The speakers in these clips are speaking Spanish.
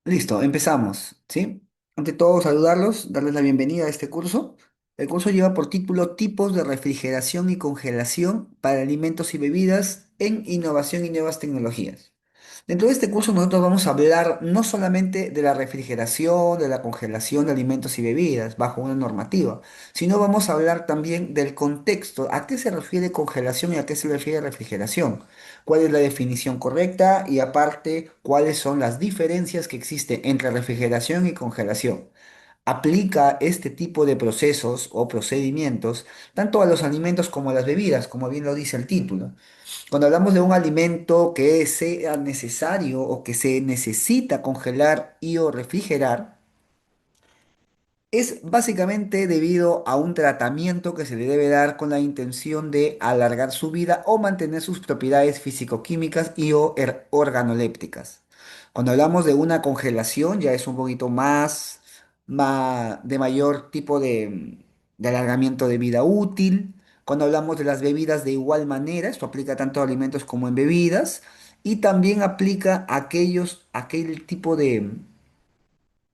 Listo, empezamos, ¿sí? Ante todo, saludarlos, darles la bienvenida a este curso. El curso lleva por título Tipos de refrigeración y congelación para alimentos y bebidas en innovación y nuevas tecnologías. Dentro de este curso nosotros vamos a hablar no solamente de la refrigeración, de la congelación de alimentos y bebidas bajo una normativa, sino vamos a hablar también del contexto, a qué se refiere congelación y a qué se refiere refrigeración, cuál es la definición correcta y aparte cuáles son las diferencias que existen entre refrigeración y congelación. Aplica este tipo de procesos o procedimientos tanto a los alimentos como a las bebidas, como bien lo dice el título. Cuando hablamos de un alimento que sea necesario o que se necesita congelar y o refrigerar, es básicamente debido a un tratamiento que se le debe dar con la intención de alargar su vida o mantener sus propiedades físico-químicas y o organolépticas. Cuando hablamos de una congelación ya es un poquito de mayor tipo de alargamiento de vida útil. Cuando hablamos de las bebidas de igual manera, esto aplica tanto a alimentos como en bebidas y también aplica a aquel tipo de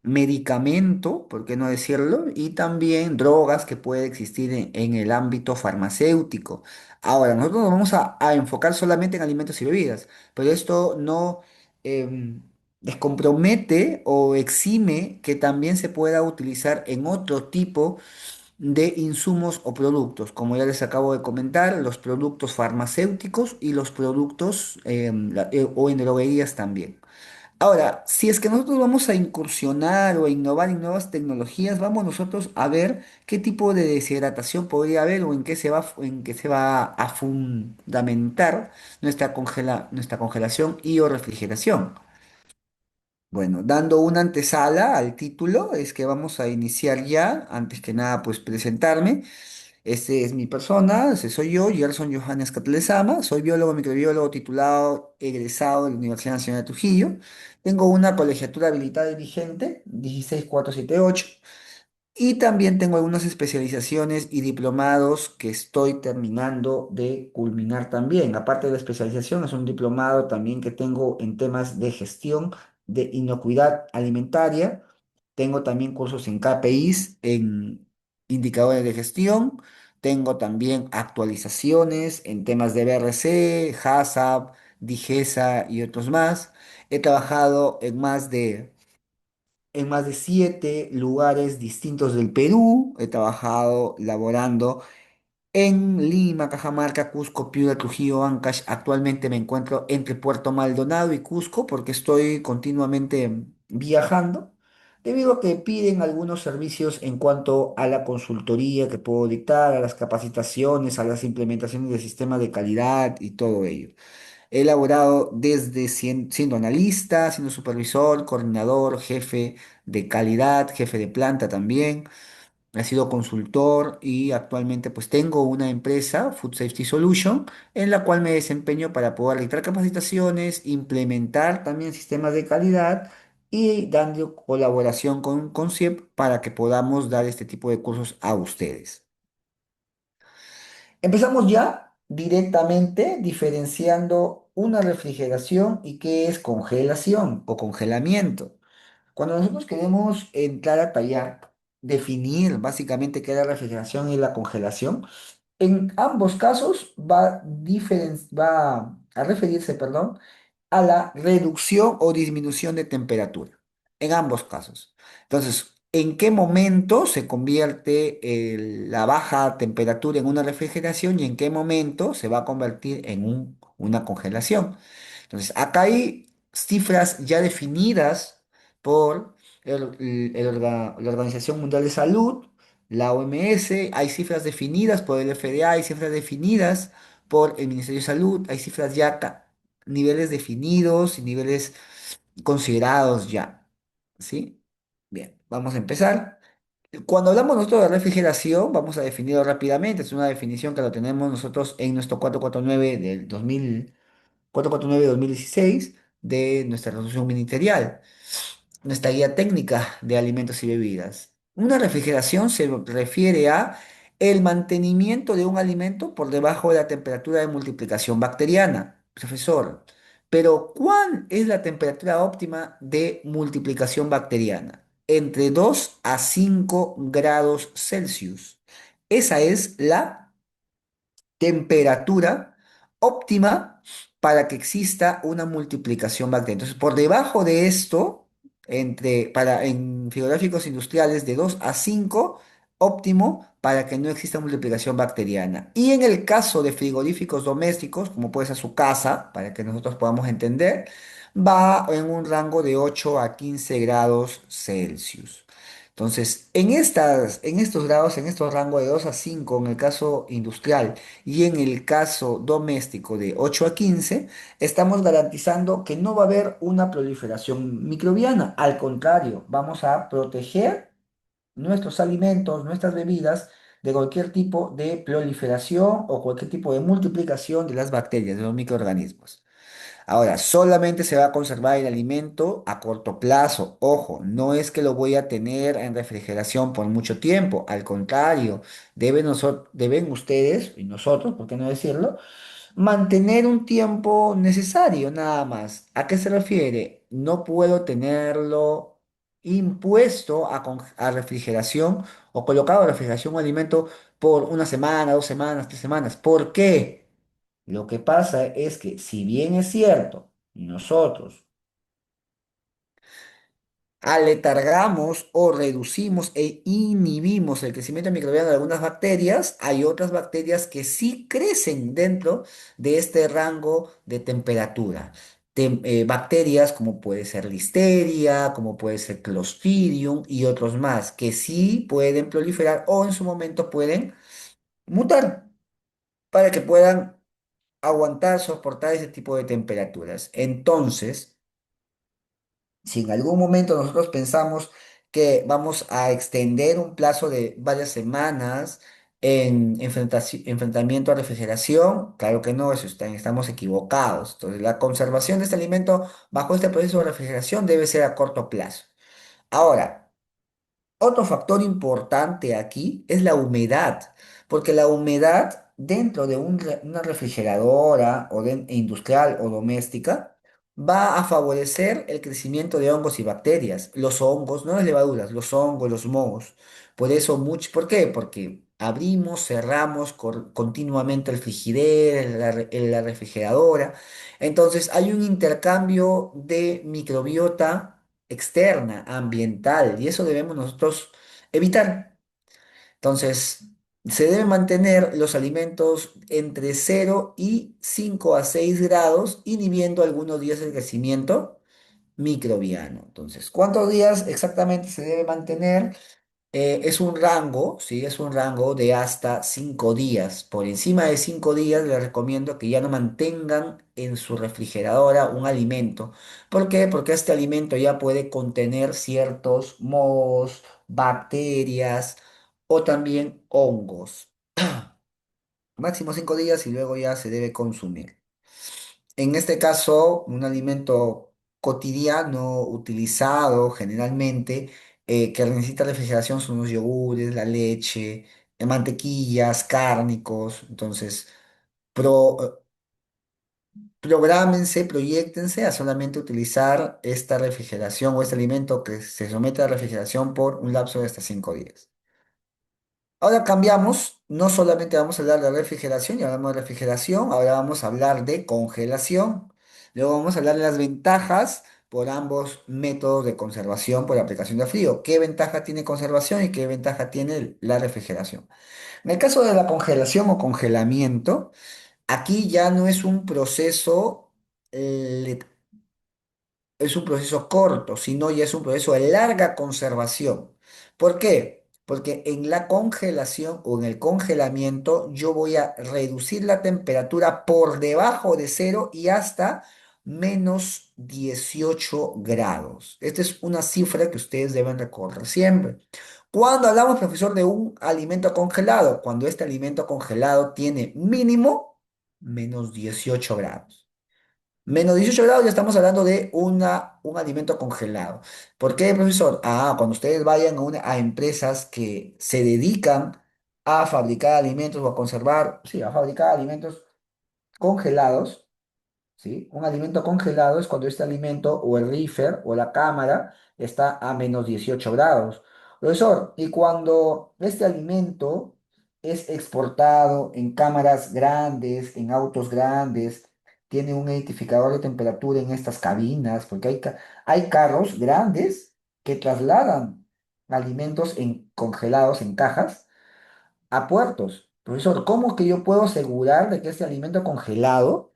medicamento, por qué no decirlo, y también drogas que puede existir en el ámbito farmacéutico. Ahora, nosotros nos vamos a enfocar solamente en alimentos y bebidas, pero esto no descompromete o exime que también se pueda utilizar en otro tipo de insumos o productos, como ya les acabo de comentar, los productos farmacéuticos y los productos o en droguerías también. Ahora, si es que nosotros vamos a incursionar o a innovar en nuevas tecnologías, vamos nosotros a ver qué tipo de deshidratación podría haber o en qué se va a fundamentar nuestra congelación y o refrigeración. Bueno, dando una antesala al título, es que vamos a iniciar ya, antes que nada, pues presentarme. Este es mi persona, ese soy yo, Gerson Johannes Catlezama, soy biólogo microbiólogo titulado egresado de la Universidad Nacional de Trujillo. Tengo una colegiatura habilitada y vigente, 16478, y también tengo algunas especializaciones y diplomados que estoy terminando de culminar también. Aparte de la especialización, es un diplomado también que tengo en temas de gestión de inocuidad alimentaria. Tengo también cursos en KPIs, en indicadores de gestión. Tengo también actualizaciones en temas de BRC, HACCP, DIGESA y otros más. He trabajado en más de 7 lugares distintos del Perú. He trabajado laborando en Lima, Cajamarca, Cusco, Piura, Trujillo, Ancash. Actualmente me encuentro entre Puerto Maldonado y Cusco porque estoy continuamente viajando, debido a que piden algunos servicios en cuanto a la consultoría que puedo dictar, a las capacitaciones, a las implementaciones de sistemas de calidad y todo ello. He elaborado desde siendo analista, siendo supervisor, coordinador, jefe de calidad, jefe de planta también. He sido consultor y actualmente pues tengo una empresa, Food Safety Solution, en la cual me desempeño para poder dictar capacitaciones, implementar también sistemas de calidad y dando colaboración con CIEP para que podamos dar este tipo de cursos a ustedes. Empezamos ya directamente diferenciando una refrigeración y qué es congelación o congelamiento. Cuando nosotros queremos entrar a tallar, definir básicamente qué es la refrigeración y la congelación, en ambos casos va a referirse, perdón, a la reducción o disminución de temperatura, en ambos casos. Entonces, ¿en qué momento se convierte la baja temperatura en una refrigeración y en qué momento se va a convertir en una congelación? Entonces, acá hay cifras ya definidas por la Organización Mundial de Salud, la OMS, hay cifras definidas por el FDA, hay cifras definidas por el Ministerio de Salud, hay cifras ya niveles definidos y niveles considerados ya, ¿sí? Bien, vamos a empezar. Cuando hablamos nosotros de refrigeración, vamos a definirlo rápidamente. Es una definición que lo tenemos nosotros en nuestro 449 del 2016 de nuestra resolución ministerial, nuestra guía técnica de alimentos y bebidas. Una refrigeración se refiere a el mantenimiento de un alimento por debajo de la temperatura de multiplicación bacteriana. Profesor, Pero ¿cuál es la temperatura óptima de multiplicación bacteriana? Entre 2 a 5 grados Celsius. Esa es la temperatura óptima para que exista una multiplicación bacteriana. Entonces, por debajo de esto, en frigoríficos industriales de 2 a 5 óptimo para que no exista multiplicación bacteriana. Y en el caso de frigoríficos domésticos, como puede ser su casa, para que nosotros podamos entender, va en un rango de 8 a 15 grados Celsius. Entonces, en estos grados, en estos rangos de 2 a 5 en el caso industrial, y en el caso doméstico de 8 a 15, estamos garantizando que no va a haber una proliferación microbiana. Al contrario, vamos a proteger nuestros alimentos, nuestras bebidas, de cualquier tipo de proliferación o cualquier tipo de multiplicación de las bacterias, de los microorganismos. Ahora, solamente se va a conservar el alimento a corto plazo. Ojo, no es que lo voy a tener en refrigeración por mucho tiempo. Al contrario, deben ustedes, y nosotros, ¿por qué no decirlo? Mantener un tiempo necesario, nada más. ¿A qué se refiere? No puedo tenerlo impuesto a refrigeración o colocado a refrigeración un alimento por una semana, 2 semanas, 3 semanas. ¿Por qué? Lo que pasa es que, si bien es cierto, nosotros aletargamos o reducimos e inhibimos el crecimiento microbiano de algunas bacterias, hay otras bacterias que sí crecen dentro de este rango de temperatura. Bacterias como puede ser Listeria, como puede ser Clostridium y otros más, que sí pueden proliferar o en su momento pueden mutar para que puedan aguantar, soportar ese tipo de temperaturas. Entonces, si en algún momento nosotros pensamos que vamos a extender un plazo de varias semanas en enfrentamiento a refrigeración, claro que no, estamos equivocados. Entonces, la conservación de este alimento bajo este proceso de refrigeración debe ser a corto plazo. Ahora, otro factor importante aquí es la humedad, porque la humedad dentro de una refrigeradora industrial o doméstica va a favorecer el crecimiento de hongos y bacterias. Los hongos, no las levaduras, los hongos, los mohos. ¿Por qué? Porque abrimos, cerramos continuamente el frigider, la refrigeradora. Entonces hay un intercambio de microbiota externa, ambiental, y eso debemos nosotros evitar. Entonces, se deben mantener los alimentos entre 0 y 5 a 6 grados, inhibiendo algunos días el crecimiento microbiano. Entonces, ¿cuántos días exactamente se debe mantener? Es un rango, ¿sí? Es un rango de hasta 5 días. Por encima de 5 días les recomiendo que ya no mantengan en su refrigeradora un alimento. ¿Por qué? Porque este alimento ya puede contener ciertos mohos, bacterias o también hongos. Máximo 5 días y luego ya se debe consumir. En este caso, un alimento cotidiano utilizado generalmente que necesita refrigeración son los yogures, la leche, mantequillas, cárnicos. Entonces, pro, prográmense, proyéctense a solamente utilizar esta refrigeración o este alimento que se somete a refrigeración por un lapso de hasta 5 días. Ahora cambiamos, no solamente vamos a hablar de refrigeración, ya hablamos de refrigeración, ahora vamos a hablar de congelación. Luego vamos a hablar de las ventajas por ambos métodos de conservación por aplicación de frío. ¿Qué ventaja tiene conservación y qué ventaja tiene la refrigeración? En el caso de la congelación o congelamiento, aquí ya no es un proceso es un proceso corto, sino ya es un proceso de larga conservación. ¿Por qué? Porque en la congelación o en el congelamiento yo voy a reducir la temperatura por debajo de cero y hasta -18 grados. Esta es una cifra que ustedes deben recordar siempre. Cuando hablamos, profesor, de un alimento congelado, cuando este alimento congelado tiene mínimo -18 grados. -18 grados ya estamos hablando de un alimento congelado. ¿Por qué, profesor? Cuando ustedes vayan a empresas que se dedican a fabricar alimentos o a conservar, sí, a fabricar alimentos congelados, ¿sí? Un alimento congelado es cuando este alimento o el reefer o la cámara está a menos 18 grados. Profesor, y cuando este alimento es exportado en cámaras grandes, en autos grandes, tiene un identificador de temperatura en estas cabinas, porque hay carros grandes que trasladan alimentos congelados en cajas a puertos. Profesor, ¿cómo que yo puedo asegurar de que este alimento congelado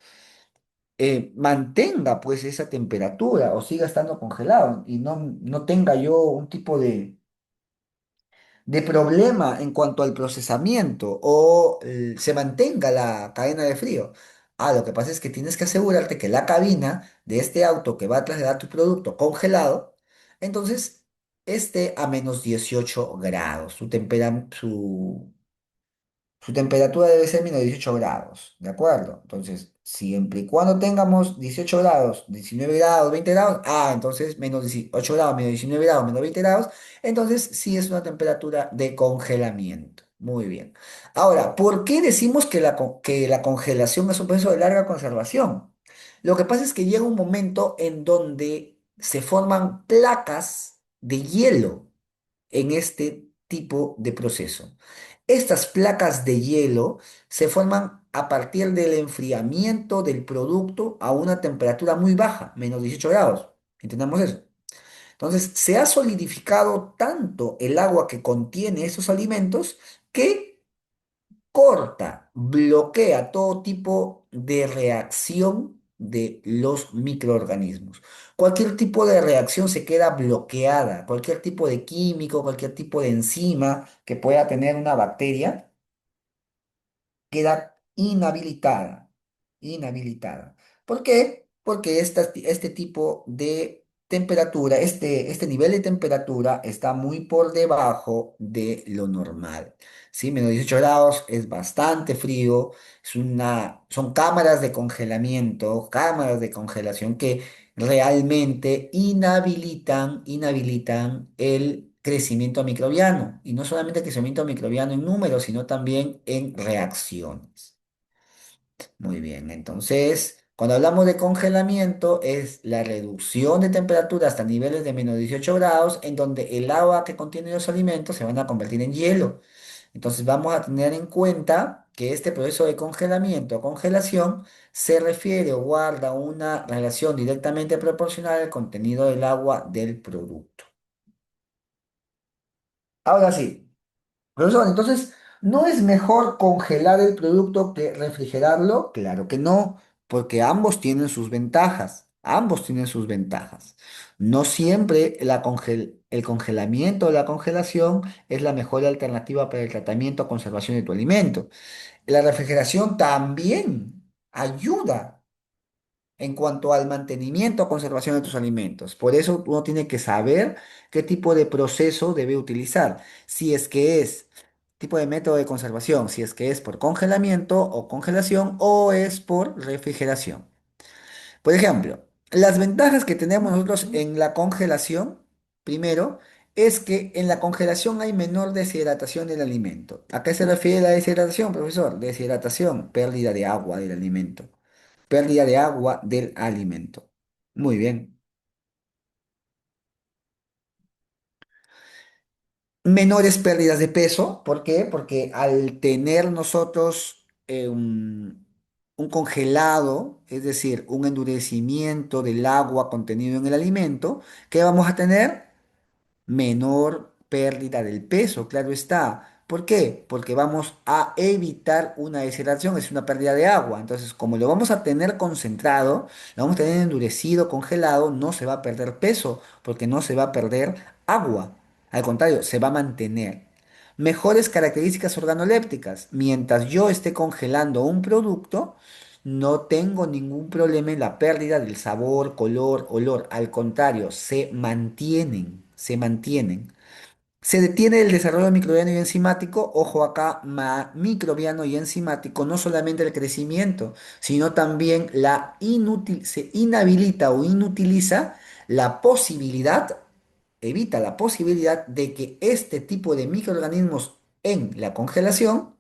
mantenga pues esa temperatura o siga estando congelado y no tenga yo un tipo de problema en cuanto al procesamiento o se mantenga la cadena de frío? Ah, lo que pasa es que tienes que asegurarte que la cabina de este auto que va a trasladar tu producto congelado, entonces esté a menos 18 grados. Su temperatura debe ser menos 18 grados, ¿de acuerdo? Entonces, siempre y cuando tengamos 18 grados, 19 grados, 20 grados, entonces menos 18 grados, menos 19 grados, menos 20 grados, entonces sí es una temperatura de congelamiento. Muy bien. Ahora, ¿por qué decimos que que la congelación es un proceso de larga conservación? Lo que pasa es que llega un momento en donde se forman placas de hielo en este tipo de proceso. Estas placas de hielo se forman a partir del enfriamiento del producto a una temperatura muy baja, menos 18 grados. ¿Entendemos eso? Entonces, se ha solidificado tanto el agua que contiene esos alimentos que corta, bloquea todo tipo de reacción de los microorganismos. Cualquier tipo de reacción se queda bloqueada, cualquier tipo de químico, cualquier tipo de enzima que pueda tener una bacteria queda inhabilitada, inhabilitada. ¿Por qué? Porque este tipo de temperatura, este nivel de temperatura está muy por debajo de lo normal. ¿Sí? Menos 18 grados es bastante frío, son cámaras de congelamiento, cámaras de congelación que realmente inhabilitan el crecimiento microbiano. Y no solamente el crecimiento microbiano en números, sino también en reacciones. Muy bien, entonces, cuando hablamos de congelamiento, es la reducción de temperatura hasta niveles de menos 18 grados, en donde el agua que contiene los alimentos se van a convertir en hielo. Entonces, vamos a tener en cuenta que este proceso de congelamiento o congelación se refiere o guarda una relación directamente proporcional al contenido del agua del producto. Ahora sí. Profesor, entonces, ¿no es mejor congelar el producto que refrigerarlo? Claro que no, porque ambos tienen sus ventajas. Ambos tienen sus ventajas. No siempre el congelamiento o la congelación es la mejor alternativa para el tratamiento o conservación de tu alimento. La refrigeración también ayuda en cuanto al mantenimiento o conservación de tus alimentos. Por eso uno tiene que saber qué tipo de proceso debe utilizar. Si es que es tipo de método de conservación, si es que es por congelamiento o congelación o es por refrigeración. Por ejemplo, las ventajas que tenemos nosotros en la congelación, primero, es que en la congelación hay menor deshidratación del alimento. ¿A qué se refiere la deshidratación, profesor? Deshidratación, pérdida de agua del alimento. Pérdida de agua del alimento. Muy bien. Menores pérdidas de peso. ¿Por qué? Porque al tener nosotros un congelado, es decir, un endurecimiento del agua contenido en el alimento, ¿qué vamos a tener? Menor pérdida del peso, claro está. ¿Por qué? Porque vamos a evitar una deshidratación, es una pérdida de agua. Entonces, como lo vamos a tener concentrado, lo vamos a tener endurecido, congelado, no se va a perder peso, porque no se va a perder agua. Al contrario, se va a mantener. Mejores características organolépticas. Mientras yo esté congelando un producto, no tengo ningún problema en la pérdida del sabor, color, olor. Al contrario, se mantienen, se mantienen. Se detiene el desarrollo microbiano y enzimático. Ojo acá, microbiano y enzimático, no solamente el crecimiento, sino también se inhabilita o inutiliza la posibilidad, evita la posibilidad de que este tipo de microorganismos en la congelación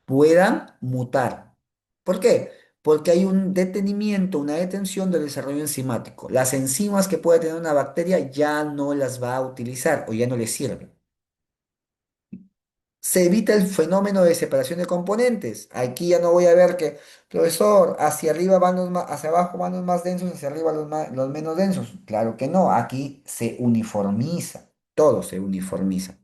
puedan mutar. ¿Por qué? porque hay un detenimiento, una detención del desarrollo enzimático. Las enzimas que puede tener una bacteria ya no las va a utilizar o ya no le sirven. Se evita el fenómeno de separación de componentes. Aquí ya no voy a ver que, profesor, hacia arriba van hacia abajo van los más densos, hacia arriba los menos densos. Claro que no, aquí se uniformiza, todo se uniformiza.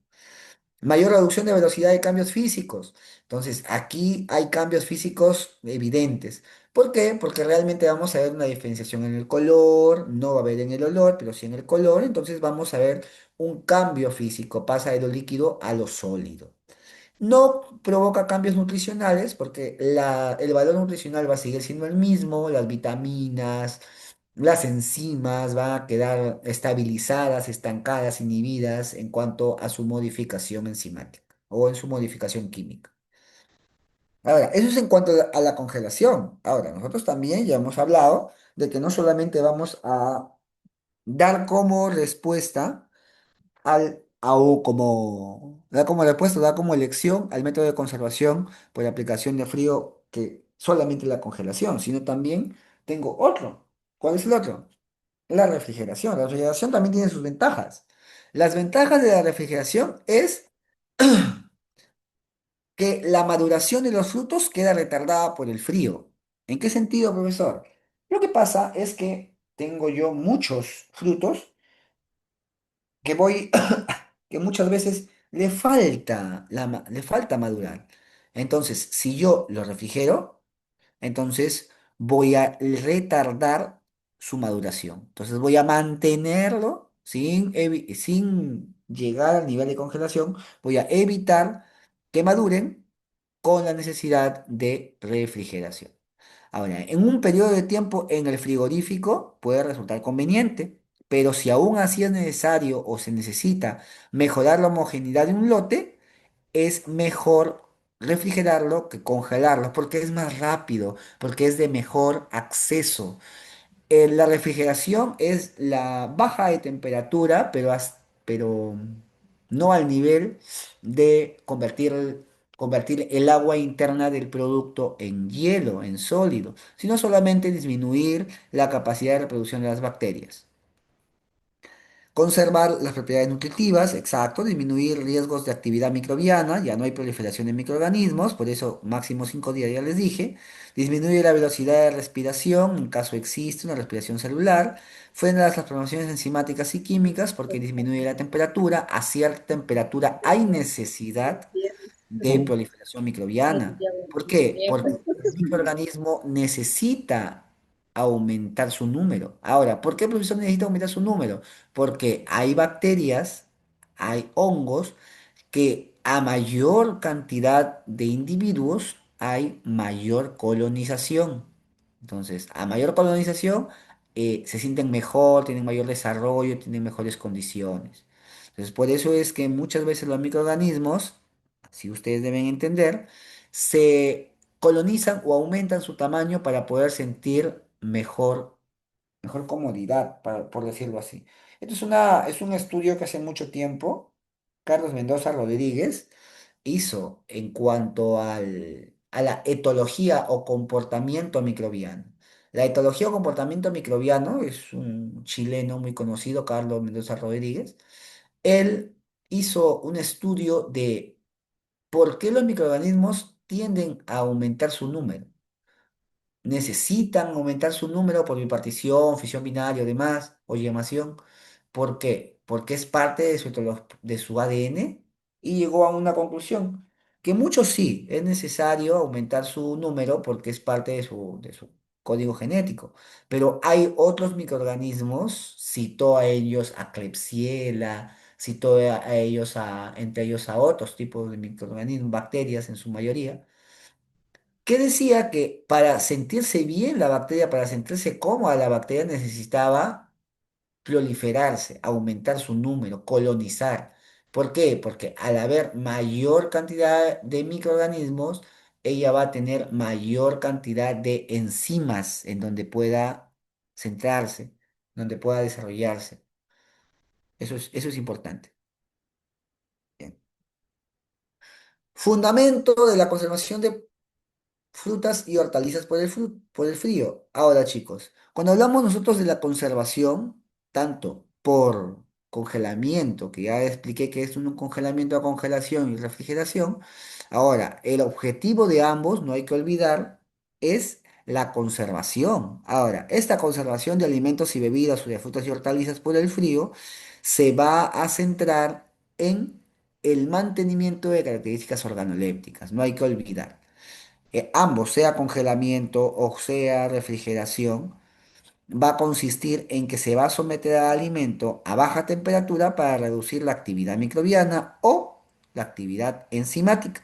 Mayor reducción de velocidad de cambios físicos. Entonces, aquí hay cambios físicos evidentes. ¿Por qué? Porque realmente vamos a ver una diferenciación en el color, no va a haber en el olor, pero sí en el color. Entonces vamos a ver un cambio físico, pasa de lo líquido a lo sólido. No provoca cambios nutricionales porque el valor nutricional va a seguir siendo el mismo, las vitaminas, las enzimas van a quedar estabilizadas, estancadas, inhibidas en cuanto a su modificación enzimática o en su modificación química. Ahora, eso es en cuanto a la congelación. Ahora, nosotros también ya hemos hablado de que no solamente vamos a dar como respuesta o como, da como respuesta, da como elección al método de conservación por aplicación de frío que solamente la congelación, sino también tengo otro. ¿Cuál es el otro? La refrigeración. La refrigeración también tiene sus ventajas. Las ventajas de la refrigeración es que la maduración de los frutos queda retardada por el frío. ¿En qué sentido, profesor? Lo que pasa es que tengo yo muchos frutos que voy que muchas veces le falta madurar. Entonces, si yo lo refrigero, entonces voy a retardar su maduración. Entonces voy a mantenerlo sin llegar al nivel de congelación. Voy a evitar que maduren con la necesidad de refrigeración. Ahora, en un periodo de tiempo en el frigorífico puede resultar conveniente, pero si aún así es necesario o se necesita mejorar la homogeneidad de un lote, es mejor refrigerarlo que congelarlo, porque es más rápido, porque es de mejor acceso. La refrigeración es la baja de temperatura, pero no al nivel de convertir el agua interna del producto en hielo, en sólido, sino solamente disminuir la capacidad de reproducción de las bacterias. Conservar las propiedades nutritivas, exacto, disminuir riesgos de actividad microbiana, ya no hay proliferación de microorganismos, por eso máximo 5 días ya les dije. Disminuye la velocidad de respiración, en caso existe una respiración celular. Frena las transformaciones enzimáticas y químicas porque disminuye la temperatura. A cierta temperatura hay necesidad de proliferación microbiana. ¿Por qué? Porque el microorganismo necesita aumentar su número. Ahora, ¿por qué el profesor necesita aumentar su número? Porque hay bacterias, hay hongos que a mayor cantidad de individuos hay mayor colonización. Entonces, a mayor colonización, se sienten mejor, tienen mayor desarrollo, tienen mejores condiciones. Entonces, por eso es que muchas veces los microorganismos, si ustedes deben entender, se colonizan o aumentan su tamaño para poder sentir mejor comodidad, por decirlo así. Esto es un estudio que hace mucho tiempo Carlos Mendoza Rodríguez hizo en cuanto a la etología o comportamiento microbiano. La etología o comportamiento microbiano es un chileno muy conocido, Carlos Mendoza Rodríguez. Él hizo un estudio de por qué los microorganismos tienden a aumentar su número. Necesitan aumentar su número por bipartición, fisión binaria o demás, o yemación. ¿Por qué? Porque es parte de su ADN y llegó a una conclusión, que muchos sí, es necesario aumentar su número porque es parte de su código genético, pero hay otros microorganismos, citó a ellos a Klebsiella, citó a ellos entre ellos a otros tipos de microorganismos, bacterias en su mayoría, que decía que para sentirse bien la bacteria, para sentirse cómoda la bacteria necesitaba proliferarse, aumentar su número, colonizar. ¿Por qué? Porque al haber mayor cantidad de microorganismos, ella va a tener mayor cantidad de enzimas en donde pueda centrarse, donde pueda desarrollarse. Eso es importante. Bien. Fundamento de la conservación de frutas y hortalizas por el frío. Ahora, chicos, cuando hablamos nosotros de la conservación, tanto por congelamiento, que ya expliqué que es un congelamiento a congelación y refrigeración, ahora, el objetivo de ambos, no hay que olvidar, es la conservación. Ahora, esta conservación de alimentos y bebidas o de frutas y hortalizas por el frío se va a centrar en el mantenimiento de características organolépticas, no hay que olvidar. Ambos, sea congelamiento o sea refrigeración, va a consistir en que se va a someter al alimento a baja temperatura para reducir la actividad microbiana o la actividad enzimática.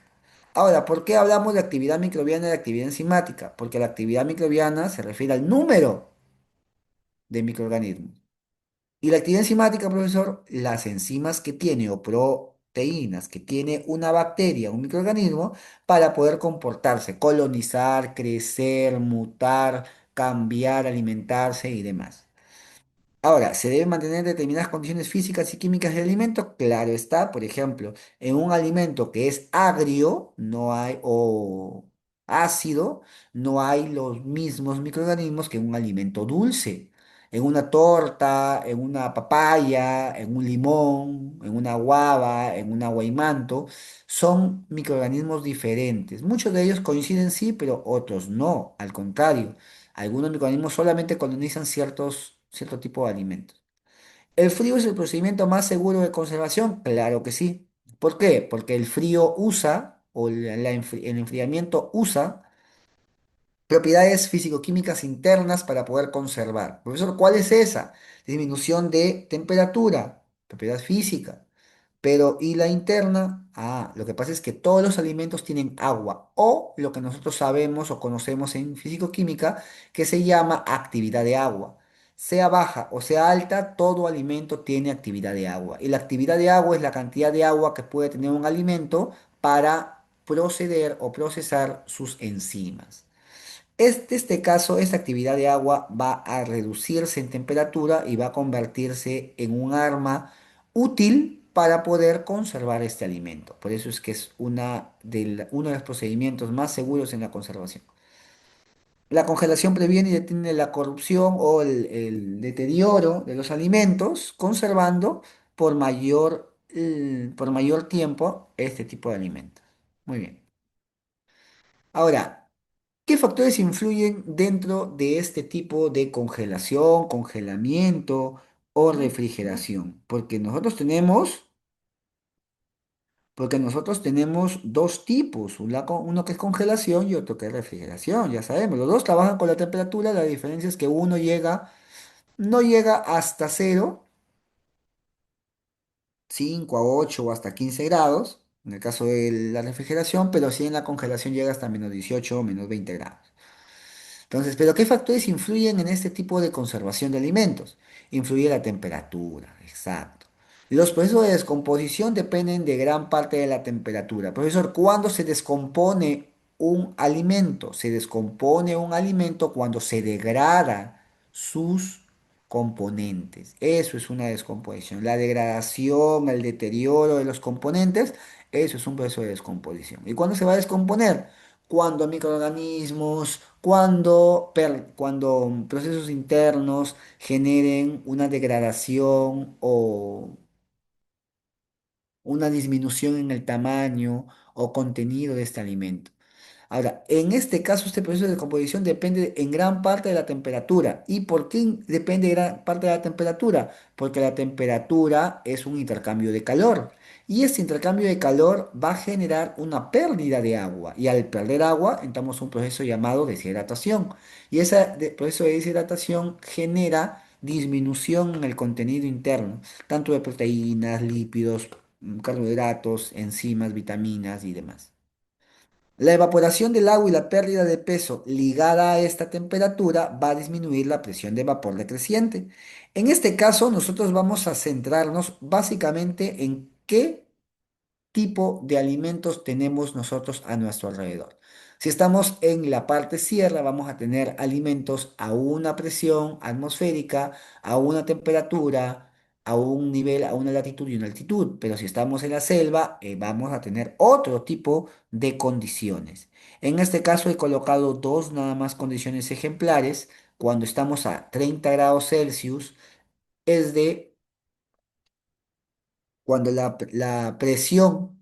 Ahora, ¿por qué hablamos de actividad microbiana y de actividad enzimática? Porque la actividad microbiana se refiere al número de microorganismos. Y la actividad enzimática, profesor, las enzimas que tiene o proteínas que tiene una bacteria, un microorganismo, para poder comportarse, colonizar, crecer, mutar, cambiar, alimentarse y demás. Ahora, ¿se deben mantener determinadas condiciones físicas y químicas del alimento? Claro está, por ejemplo, en un alimento que es agrio, no hay, o ácido, no hay los mismos microorganismos que en un alimento dulce. En una torta, en una papaya, en un limón, en una guava, en un aguaimanto, son microorganismos diferentes. Muchos de ellos coinciden sí, pero otros no, al contrario. Algunos microorganismos solamente colonizan cierto tipo de alimentos. ¿El frío es el procedimiento más seguro de conservación? Claro que sí. ¿Por qué? Porque el frío usa, o el enfriamiento usa propiedades físico-químicas internas para poder conservar. Profesor, ¿cuál es esa? Disminución de temperatura, propiedad física. Pero, ¿y la interna? Ah, lo que pasa es que todos los alimentos tienen agua o lo que nosotros sabemos o conocemos en físico-química que se llama actividad de agua. Sea baja o sea alta, todo alimento tiene actividad de agua. Y la actividad de agua es la cantidad de agua que puede tener un alimento para proceder o procesar sus enzimas. Este caso, esta actividad de agua va a reducirse en temperatura y va a convertirse en un arma útil para poder conservar este alimento. Por eso es que es uno de los procedimientos más seguros en la conservación. La congelación previene y detiene la corrupción o el deterioro de los alimentos, conservando por mayor tiempo este tipo de alimentos. Muy bien. Ahora, ¿qué factores influyen dentro de este tipo de congelación, congelamiento o refrigeración? Porque nosotros tenemos dos tipos, uno que es congelación y otro que es refrigeración, ya sabemos. Los dos trabajan con la temperatura, la diferencia es que no llega hasta cero, 5 a 8 o hasta 15 grados, en el caso de la refrigeración, pero sí en la congelación llega hasta -18 o -20 grados. Entonces, ¿pero qué factores influyen en este tipo de conservación de alimentos? Influye la temperatura, exacto. Los procesos de descomposición dependen de gran parte de la temperatura. Profesor, ¿cuándo se descompone un alimento? Se descompone un alimento cuando se degrada sus componentes. Eso es una descomposición. La degradación, el deterioro de los componentes, eso es un proceso de descomposición. ¿Y cuándo se va a descomponer? Cuando microorganismos, cuando procesos internos generen una degradación o una disminución en el tamaño o contenido de este alimento. Ahora, en este caso, este proceso de descomposición depende en gran parte de la temperatura. ¿Y por qué depende de gran parte de la temperatura? Porque la temperatura es un intercambio de calor. Y este intercambio de calor va a generar una pérdida de agua. Y al perder agua, entramos a un proceso llamado deshidratación. Y ese proceso de deshidratación genera disminución en el contenido interno, tanto de proteínas, lípidos, carbohidratos, enzimas, vitaminas y demás. La evaporación del agua y la pérdida de peso ligada a esta temperatura va a disminuir la presión de vapor decreciente. En este caso, nosotros vamos a centrarnos básicamente en qué tipo de alimentos tenemos nosotros a nuestro alrededor. Si estamos en la parte sierra, vamos a tener alimentos a una presión atmosférica, a una temperatura, a un nivel, a una latitud y una altitud, pero si estamos en la selva, vamos a tener otro tipo de condiciones. En este caso he colocado dos nada más condiciones ejemplares. Cuando estamos a 30 grados Celsius, es de cuando la presión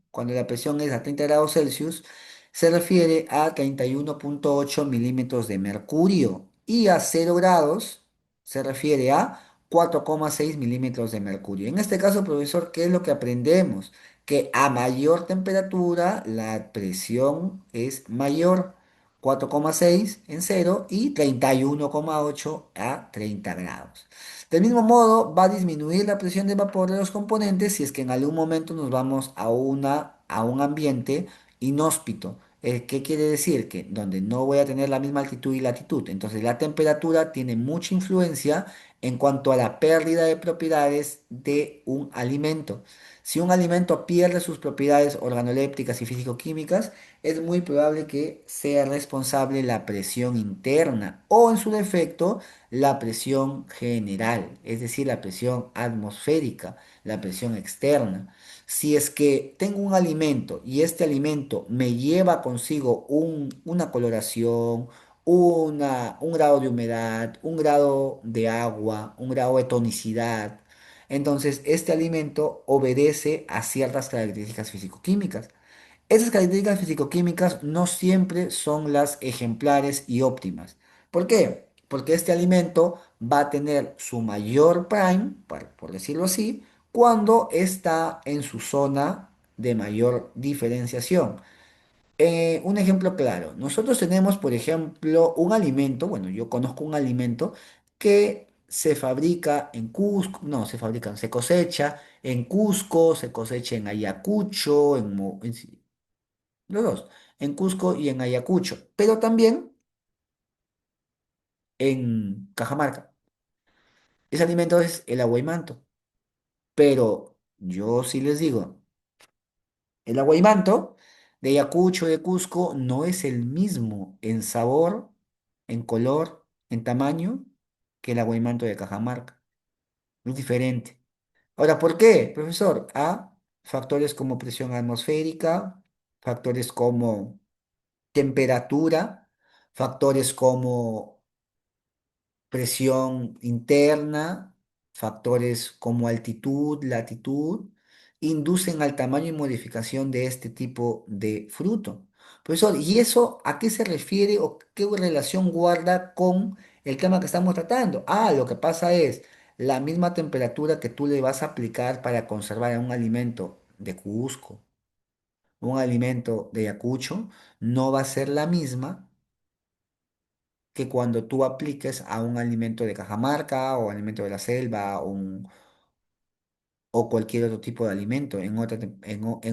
es a 30 grados Celsius, se refiere a 31,8 milímetros de mercurio y a 0 grados se refiere a 4,6 milímetros de mercurio. En este caso, profesor, ¿qué es lo que aprendemos? Que a mayor temperatura la presión es mayor, 4,6 en cero y 31,8 a 30 grados. Del mismo modo, va a disminuir la presión de vapor de los componentes si es que en algún momento nos vamos a un ambiente inhóspito. ¿Qué quiere decir? Que donde no voy a tener la misma altitud y latitud. Entonces, la temperatura tiene mucha influencia en cuanto a la pérdida de propiedades de un alimento. Si un alimento pierde sus propiedades organolépticas y físico-químicas, es muy probable que sea responsable la presión interna o en su defecto la presión general, es decir, la presión atmosférica, la presión externa. Si es que tengo un alimento y este alimento me lleva consigo una coloración, un grado de humedad, un grado de agua, un grado de tonicidad, entonces este alimento obedece a ciertas características físico-químicas. Esas características físico-químicas no siempre son las ejemplares y óptimas. ¿Por qué? Porque este alimento va a tener su mayor prime, por decirlo así, cuando está en su zona de mayor diferenciación. Un ejemplo claro, nosotros tenemos, por ejemplo, un alimento, bueno, yo conozco un alimento que se fabrica en Cusco, no, se fabrica, se cosecha en Cusco, se cosecha en Ayacucho, los dos, en Cusco y en Ayacucho, pero también en Cajamarca. Ese alimento es el aguaymanto, pero yo sí les digo, el aguaymanto de Ayacucho, de Cusco, no es el mismo en sabor, en color, en tamaño que el aguaymanto de Cajamarca. Es diferente. Ahora, ¿por qué, profesor? Factores como presión atmosférica, factores como temperatura, factores como presión interna, factores como altitud, latitud, inducen al tamaño y modificación de este tipo de fruto. Profesor, ¿y eso a qué se refiere o qué relación guarda con el tema que estamos tratando? Lo que pasa es la misma temperatura que tú le vas a aplicar para conservar un alimento de Cusco, un alimento de Ayacucho, no va a ser la misma que cuando tú apliques a un alimento de Cajamarca o alimento de la selva o cualquier otro tipo de alimento en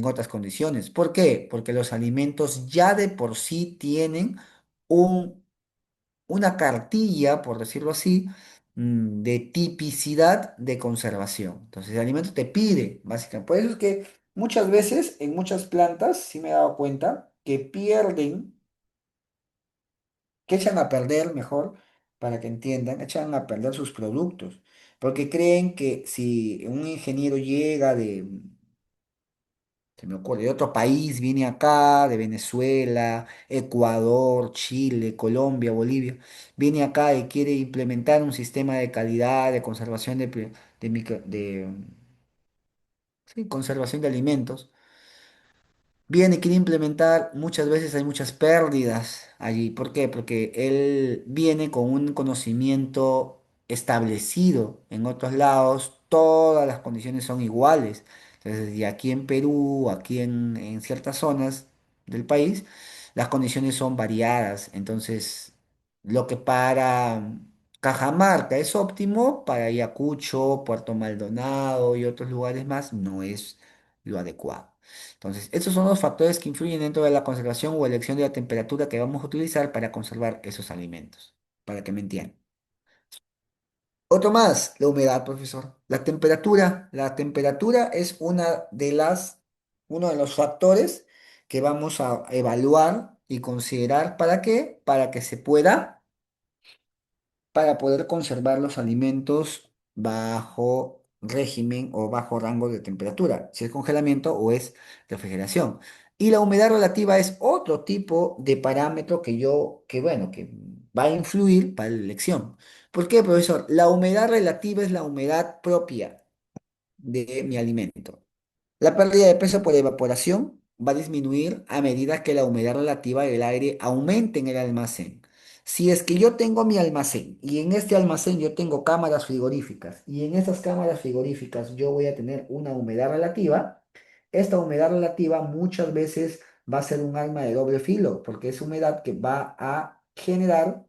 otras condiciones. ¿Por qué? Porque los alimentos ya de por sí tienen un, una cartilla, por decirlo así, de tipicidad de conservación. Entonces el alimento te pide, básicamente. Por eso es que muchas veces en muchas plantas, sí me he dado cuenta, que pierden que echan a perder, mejor, para que entiendan, echan a perder sus productos, porque creen que si un ingeniero llega se me ocurre, de otro país, viene acá, de Venezuela, Ecuador, Chile, Colombia, Bolivia, viene acá y quiere implementar un sistema de calidad, de conservación sí, conservación de alimentos. Viene, quiere implementar, muchas veces hay muchas pérdidas allí. ¿Por qué? Porque él viene con un conocimiento establecido. En otros lados, todas las condiciones son iguales. Entonces, y aquí en Perú, en ciertas zonas del país, las condiciones son variadas. Entonces, lo que para Cajamarca es óptimo, para Ayacucho, Puerto Maldonado y otros lugares más, no es lo adecuado. Entonces, estos son los factores que influyen dentro de la conservación o elección de la temperatura que vamos a utilizar para conservar esos alimentos, para que me entiendan. Otro más, la humedad, profesor. La temperatura es uno de los factores que vamos a evaluar y considerar. ¿Para qué? Para poder conservar los alimentos bajo. régimen o bajo rango de temperatura, si es congelamiento o es refrigeración. Y la humedad relativa es otro tipo de parámetro que bueno, que va a influir para la elección. ¿Por qué, profesor? La humedad relativa es la humedad propia de mi alimento. La pérdida de peso por evaporación va a disminuir a medida que la humedad relativa del aire aumente en el almacén. Si es que yo tengo mi almacén y en este almacén yo tengo cámaras frigoríficas y en esas cámaras frigoríficas yo voy a tener una humedad relativa, esta humedad relativa muchas veces va a ser un arma de doble filo porque es humedad que va a generar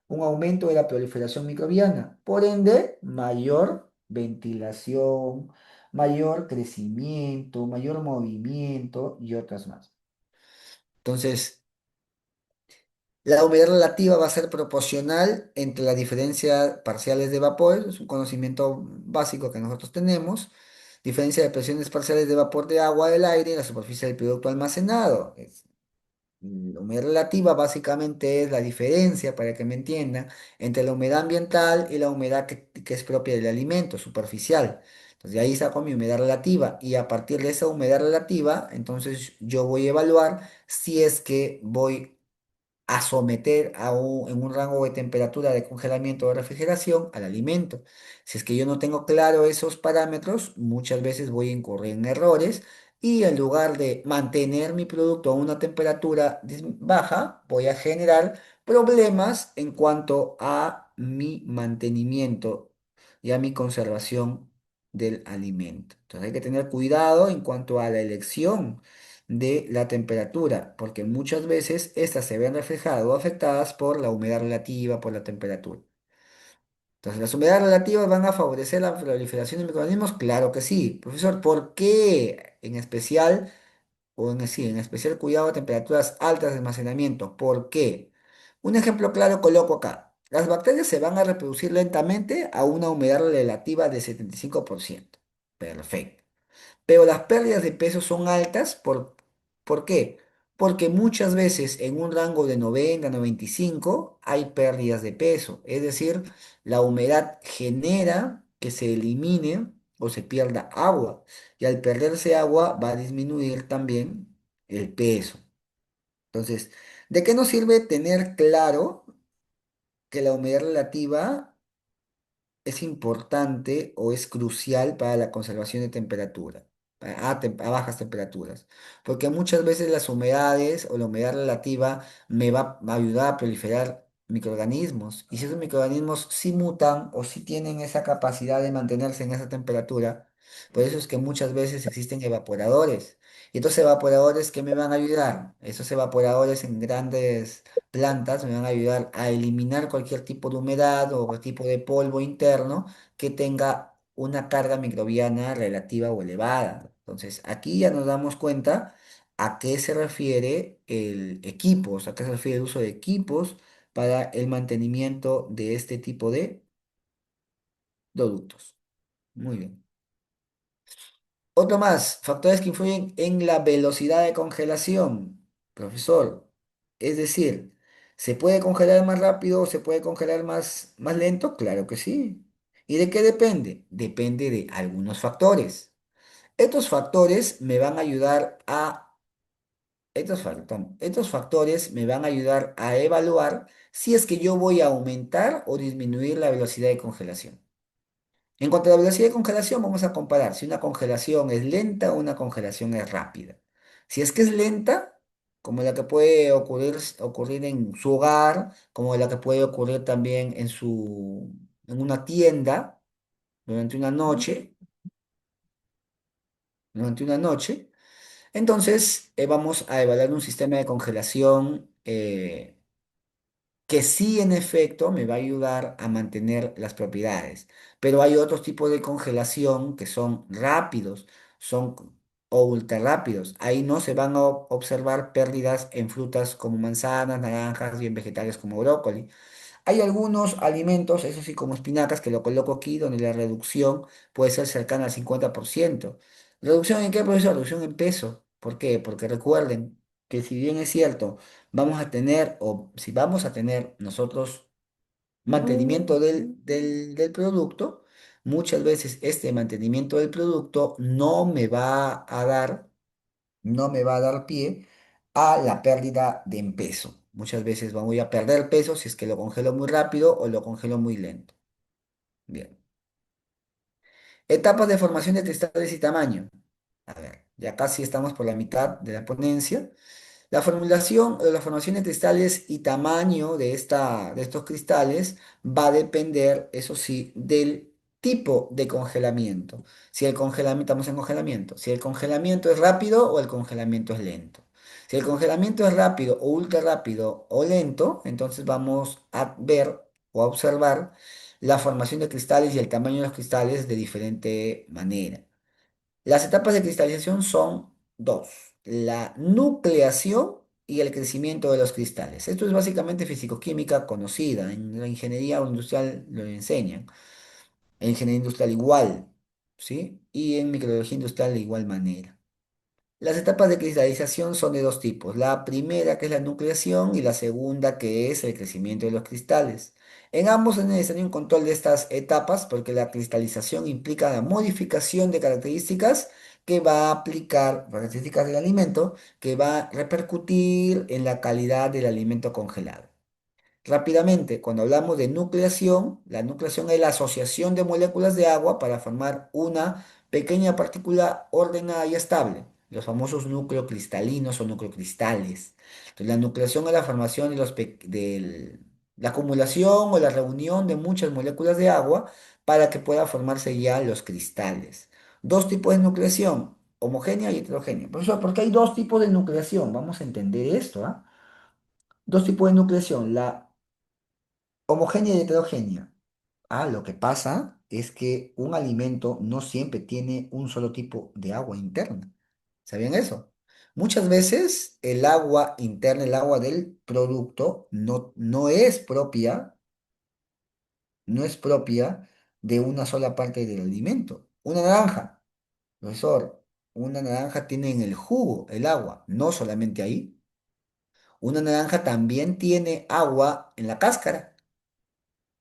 un aumento de la proliferación microbiana, por ende, mayor ventilación, mayor crecimiento, mayor movimiento y otras más. Entonces, la humedad relativa va a ser proporcional entre las diferencias parciales de vapor, es un conocimiento básico que nosotros tenemos, diferencia de presiones parciales de vapor de agua del aire en la superficie del producto almacenado. La humedad relativa básicamente es la diferencia, para que me entiendan, entre la humedad ambiental y la humedad que es propia del alimento, superficial. Entonces, de ahí saco mi humedad relativa y a partir de esa humedad relativa, entonces yo voy a evaluar si es que voy a someter en un rango de temperatura de congelamiento o refrigeración al alimento. Si es que yo no tengo claro esos parámetros, muchas veces voy a incurrir en errores y en lugar de mantener mi producto a una temperatura baja, voy a generar problemas en cuanto a mi mantenimiento y a mi conservación del alimento. Entonces hay que tener cuidado en cuanto a la elección de la temperatura, porque muchas veces estas se ven reflejadas o afectadas por la humedad relativa, por la temperatura. Entonces, ¿las humedades relativas van a favorecer la proliferación de microorganismos? Claro que sí. Profesor, ¿por qué en especial, sí, en especial cuidado a temperaturas altas de almacenamiento? ¿Por qué? Un ejemplo claro coloco acá. Las bacterias se van a reproducir lentamente a una humedad relativa de 75%. Perfecto. Pero las pérdidas de peso son altas. ¿Por qué? Porque muchas veces en un rango de 90 a 95 hay pérdidas de peso. Es decir, la humedad genera que se elimine o se pierda agua. Y al perderse agua va a disminuir también el peso. Entonces, ¿de qué nos sirve tener claro que la humedad relativa es importante o es crucial para la conservación de temperatura, a bajas temperaturas? Porque muchas veces las humedades o la humedad relativa me va a ayudar a proliferar microorganismos. Y si esos microorganismos sí mutan o sí tienen esa capacidad de mantenerse en esa temperatura, por eso es que muchas veces existen evaporadores. Y estos evaporadores, ¿qué me van a ayudar? Esos evaporadores en grandes plantas me van a ayudar a eliminar cualquier tipo de humedad o cualquier tipo de polvo interno que tenga una carga microbiana relativa o elevada. Entonces, aquí ya nos damos cuenta a qué se refiere el equipos, a qué se refiere el uso de equipos para el mantenimiento de este tipo de productos. Muy bien. Otro más, factores que influyen en la velocidad de congelación, profesor. Es decir, ¿se puede congelar más rápido o se puede congelar más lento? Claro que sí. ¿Y de qué depende? Depende de algunos factores. Estos factores me van a ayudar a, estos factores me van a ayudar a evaluar si es que yo voy a aumentar o disminuir la velocidad de congelación. En cuanto a la velocidad de congelación, vamos a comparar si una congelación es lenta o una congelación es rápida. Si es que es lenta, como la que puede ocurrir en su hogar, como la que puede ocurrir también en una tienda durante una noche, durante una noche, entonces vamos a evaluar un sistema de congelación que sí en efecto me va a ayudar a mantener las propiedades. Pero hay otros tipos de congelación que son rápidos, son o ultra rápidos. Ahí no se van a observar pérdidas en frutas como manzanas, naranjas y en vegetales como brócoli. Hay algunos alimentos, eso sí, como espinacas, que lo coloco aquí, donde la reducción puede ser cercana al 50%. ¿Reducción en qué, profesor? Reducción en peso. ¿Por qué? Porque recuerden que si bien es cierto, vamos a tener, o si vamos a tener nosotros mantenimiento del producto, muchas veces este mantenimiento del producto no me va a dar pie a la pérdida de en peso. Muchas veces voy a perder peso si es que lo congelo muy rápido o lo congelo muy lento. Bien. Etapas de formación de cristales y tamaño. A ver, ya casi estamos por la mitad de la ponencia. La formulación o la formación de cristales y tamaño de estos cristales va a depender, eso sí, del tipo de congelamiento. Si el congelamiento, estamos en congelamiento, si el congelamiento es rápido o el congelamiento es lento. Si el congelamiento es rápido o ultra rápido o lento, entonces vamos a ver o a observar la formación de cristales y el tamaño de los cristales de diferente manera. Las etapas de cristalización son dos, la nucleación y el crecimiento de los cristales. Esto es básicamente fisicoquímica conocida, en la ingeniería industrial lo enseñan, en ingeniería industrial igual, ¿sí? Y en microbiología industrial de igual manera. Las etapas de cristalización son de dos tipos. La primera, que es la nucleación, y la segunda, que es el crecimiento de los cristales. En ambos es necesario un control de estas etapas porque la cristalización implica la modificación de características que va a aplicar, características del alimento, que va a repercutir en la calidad del alimento congelado. Rápidamente, cuando hablamos de nucleación, la nucleación es la asociación de moléculas de agua para formar una pequeña partícula ordenada y estable, los famosos nucleocristalinos o nucleocristales. Entonces, la nucleación es la formación de la acumulación o la reunión de muchas moléculas de agua para que pueda formarse ya los cristales. Dos tipos de nucleación, homogénea y heterogénea. Profesor, ¿por qué hay dos tipos de nucleación? Vamos a entender esto, ¿ah? Dos tipos de nucleación, la homogénea y heterogénea. Ah, lo que pasa es que un alimento no siempre tiene un solo tipo de agua interna. ¿Sabían eso? Muchas veces el agua interna, el agua del producto, no es propia de una sola parte del alimento. Una naranja, profesor, una naranja tiene en el jugo el agua, no solamente ahí. Una naranja también tiene agua en la cáscara,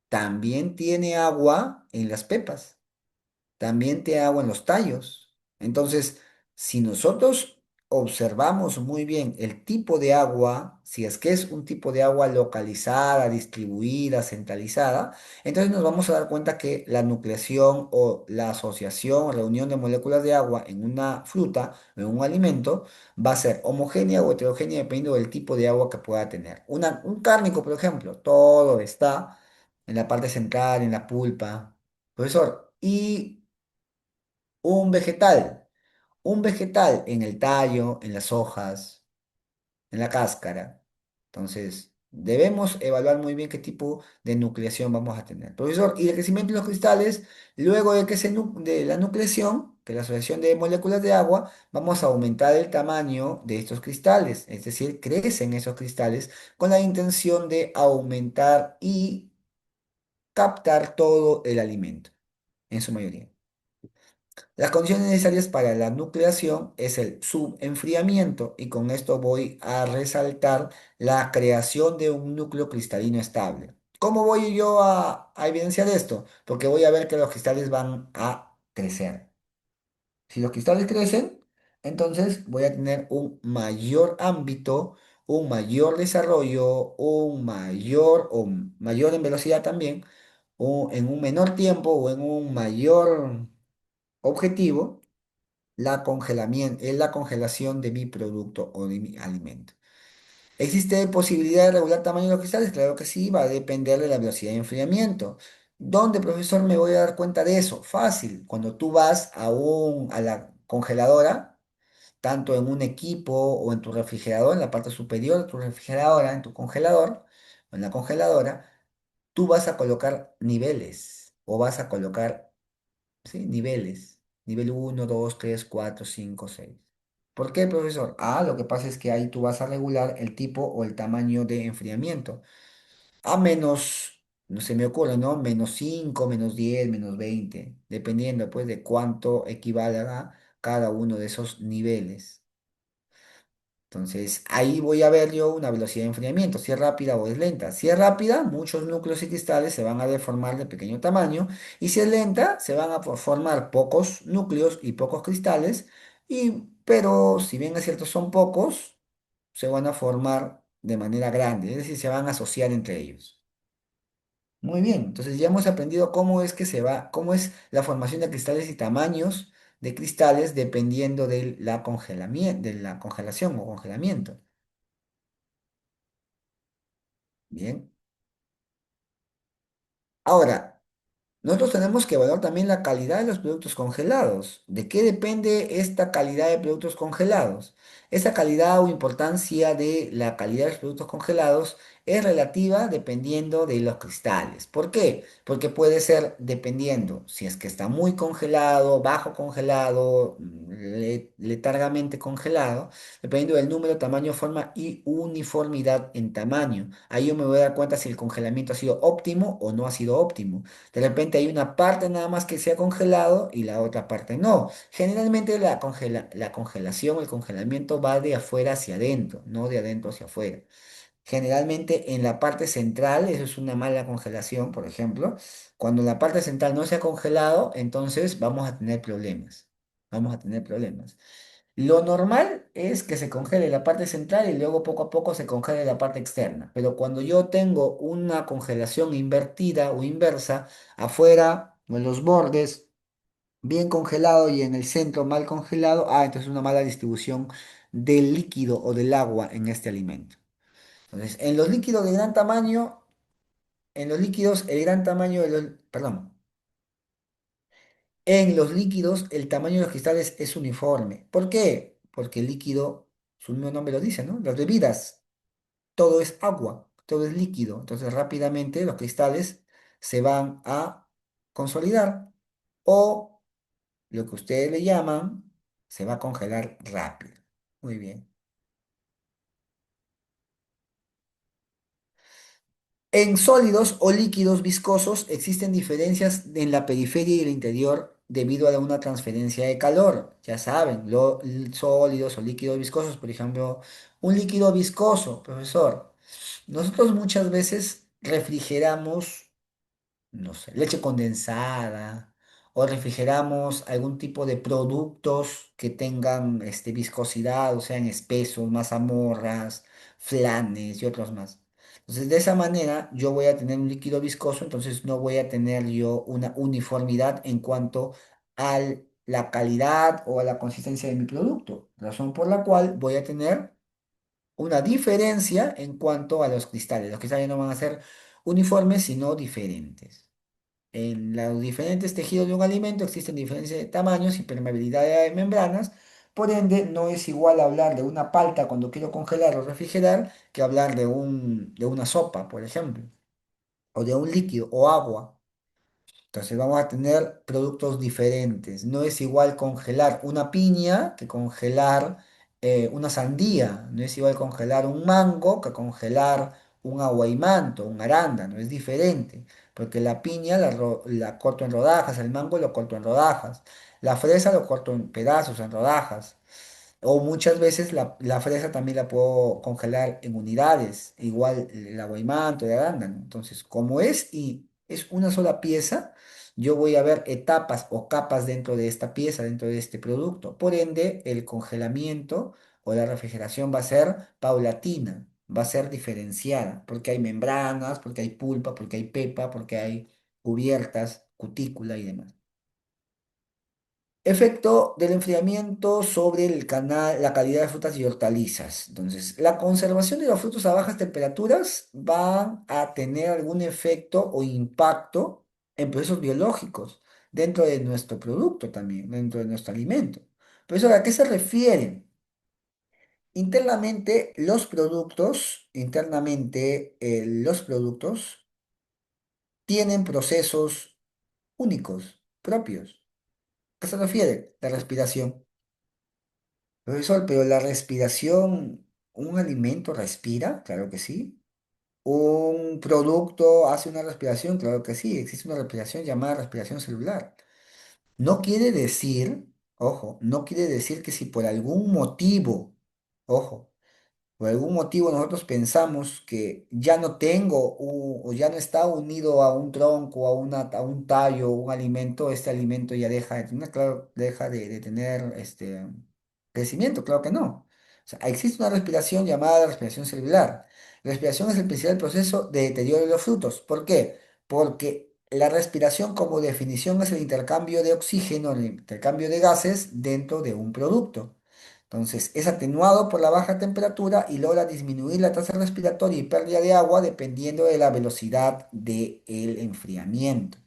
también tiene agua en las pepas. También te hago en los tallos. Entonces, si nosotros observamos muy bien el tipo de agua, si es que es un tipo de agua localizada, distribuida, centralizada, entonces nos vamos a dar cuenta que la nucleación o la asociación o reunión de moléculas de agua en una fruta o en un alimento va a ser homogénea o heterogénea dependiendo del tipo de agua que pueda tener. Un cárnico, por ejemplo, todo está en la parte central, en la pulpa. Profesor, y un vegetal. Un vegetal en el tallo, en las hojas, en la cáscara. Entonces, debemos evaluar muy bien qué tipo de nucleación vamos a tener. Profesor, y el crecimiento de los cristales, luego de de la nucleación, que es la asociación de moléculas de agua, vamos a aumentar el tamaño de estos cristales. Es decir, crecen esos cristales con la intención de aumentar y captar todo el alimento, en su mayoría. Las condiciones necesarias para la nucleación es el subenfriamiento y con esto voy a resaltar la creación de un núcleo cristalino estable. ¿Cómo voy yo a evidenciar esto? Porque voy a ver que los cristales van a crecer. Si los cristales crecen, entonces voy a tener un mayor ámbito, un mayor desarrollo, mayor en velocidad también, o en un menor tiempo o en un mayor objetivo es la congelación de mi producto o de mi alimento. ¿Existe posibilidad de regular tamaño de los cristales? Claro que sí, va a depender de la velocidad de enfriamiento. ¿Dónde, profesor, me voy a dar cuenta de eso? Fácil, cuando tú vas a la congeladora, tanto en un equipo o en tu refrigerador, en la parte superior de tu refrigeradora, en tu congelador, o en la congeladora, tú vas a colocar niveles o vas a colocar, ¿sí? Niveles. Nivel uno, 2, 3, 4, 5, 6. ¿Por qué, profesor? Ah, lo que pasa es que ahí tú vas a regular el tipo o el tamaño de enfriamiento. A menos, no se me ocurre, ¿no? -5, -10, -20, dependiendo pues de cuánto equivalga cada uno de esos niveles. Entonces, ahí voy a ver yo una velocidad de enfriamiento, si es rápida o es lenta. Si es rápida, muchos núcleos y cristales se van a deformar de pequeño tamaño. Y si es lenta, se van a formar pocos núcleos y pocos cristales. Pero si bien es cierto son pocos, se van a formar de manera grande, es decir, se van a asociar entre ellos. Muy bien, entonces ya hemos aprendido cómo es que se va, cómo es la formación de cristales y tamaños de cristales dependiendo de de la congelación o congelamiento. Bien. Ahora, nosotros tenemos que evaluar también la calidad de los productos congelados. ¿De qué depende esta calidad de productos congelados? Esa calidad o importancia de la calidad de los productos congelados es relativa dependiendo de los cristales. ¿Por qué? Porque puede ser dependiendo si es que está muy congelado, bajo congelado, letargamente congelado, dependiendo del número, tamaño, forma y uniformidad en tamaño. Ahí yo me voy a dar cuenta si el congelamiento ha sido óptimo o no ha sido óptimo. De repente hay una parte nada más que se ha congelado y la otra parte no. Generalmente la congelación, el congelamiento va de afuera hacia adentro, no de adentro hacia afuera. Generalmente en la parte central, eso es una mala congelación, por ejemplo. Cuando la parte central no se ha congelado, entonces vamos a tener problemas. Vamos a tener problemas. Lo normal es que se congele la parte central y luego poco a poco se congele la parte externa. Pero cuando yo tengo una congelación invertida o inversa, afuera o en los bordes, bien congelado y en el centro mal congelado, entonces una mala distribución del líquido o del agua en este alimento. Entonces, en los líquidos de gran tamaño, en los líquidos, el gran tamaño de los, perdón, en los líquidos, el tamaño de los cristales es uniforme. ¿Por qué? Porque el líquido, su mismo nombre lo dice, ¿no? Las bebidas, todo es agua, todo es líquido. Entonces, rápidamente los cristales se van a consolidar o lo que ustedes le llaman, se va a congelar rápido. Muy bien. En sólidos o líquidos viscosos existen diferencias en la periferia y el interior debido a una transferencia de calor. Ya saben, sólidos o líquidos viscosos, por ejemplo, un líquido viscoso, profesor. Nosotros muchas veces refrigeramos, no sé, leche condensada o refrigeramos algún tipo de productos que tengan viscosidad, o sean espesos, mazamorras, flanes y otros más. Entonces, de esa manera yo voy a tener un líquido viscoso, entonces no voy a tener yo una uniformidad en cuanto a la calidad o a la consistencia de mi producto, razón por la cual voy a tener una diferencia en cuanto a los cristales. Los cristales no van a ser uniformes, sino diferentes. En los diferentes tejidos de un alimento existen diferencias de tamaños y permeabilidad de membranas. Por ende, no es igual hablar de una palta cuando quiero congelar o refrigerar que hablar de una sopa, por ejemplo, o de un líquido o agua. Entonces vamos a tener productos diferentes. No es igual congelar una piña que congelar una sandía. No es igual congelar un mango que congelar un aguaimanto, un arándano. Es diferente. Porque la piña la corto en rodajas, el mango lo corto en rodajas, la fresa lo corto en pedazos, en rodajas. O muchas veces la fresa también la puedo congelar en unidades, igual el aguaimanto, el arándano. Entonces, como es y es una sola pieza, yo voy a ver etapas o capas dentro de esta pieza, dentro de este producto. Por ende, el congelamiento o la refrigeración va a ser paulatina, va a ser diferenciada, porque hay membranas, porque hay pulpa, porque hay pepa, porque hay cubiertas, cutícula y demás. Efecto del enfriamiento sobre la calidad de frutas y hortalizas. Entonces, la conservación de los frutos a bajas temperaturas va a tener algún efecto o impacto en procesos biológicos dentro de nuestro producto también, dentro de nuestro alimento. Profesor, ¿a qué se refieren? Internamente, los productos tienen procesos únicos, propios. ¿A qué se refiere? La respiración. Profesor, pero la respiración, ¿un alimento respira? Claro que sí. ¿Un producto hace una respiración? Claro que sí. Existe una respiración llamada respiración celular. No quiere decir, ojo, no quiere decir que si por algún motivo, ojo, por algún motivo nosotros pensamos que ya no tengo o ya no está unido a un tronco, a un tallo, un alimento, este alimento ya deja de tener, claro, deja de tener crecimiento, claro que no. O sea, existe una respiración llamada respiración celular. La respiración es el principal proceso de deterioro de los frutos. ¿Por qué? Porque la respiración como definición es el intercambio de oxígeno, el intercambio de gases dentro de un producto. Entonces, es atenuado por la baja temperatura y logra disminuir la tasa respiratoria y pérdida de agua dependiendo de la velocidad del enfriamiento.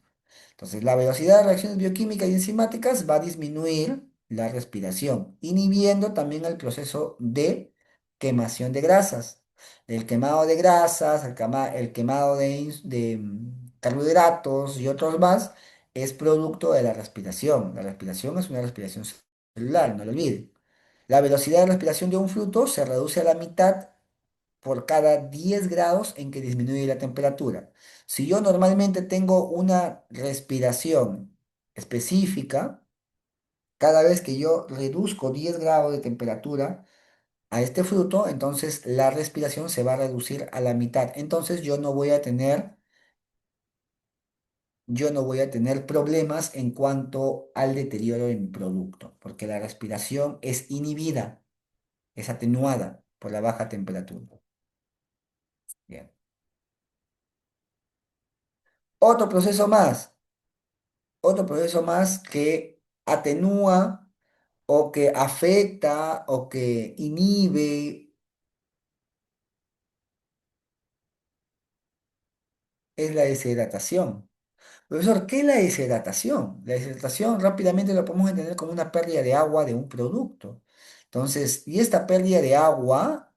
Entonces, la velocidad de reacciones bioquímicas y enzimáticas va a disminuir la respiración, inhibiendo también el proceso de quemación de grasas. El quemado de grasas, el quemado de carbohidratos y otros más es producto de la respiración. La respiración es una respiración celular, no lo olviden. La velocidad de respiración de un fruto se reduce a la mitad por cada 10 grados en que disminuye la temperatura. Si yo normalmente tengo una respiración específica, cada vez que yo reduzco 10 grados de temperatura a este fruto, entonces la respiración se va a reducir a la mitad. Entonces yo no voy a tener problemas en cuanto al deterioro de mi producto, porque la respiración es inhibida, es atenuada por la baja temperatura. Bien. Otro proceso más, otro proceso más que atenúa o que afecta o que inhibe es la deshidratación. Profesor, ¿qué es la deshidratación? La deshidratación rápidamente lo podemos entender como una pérdida de agua de un producto. Entonces, y esta pérdida de agua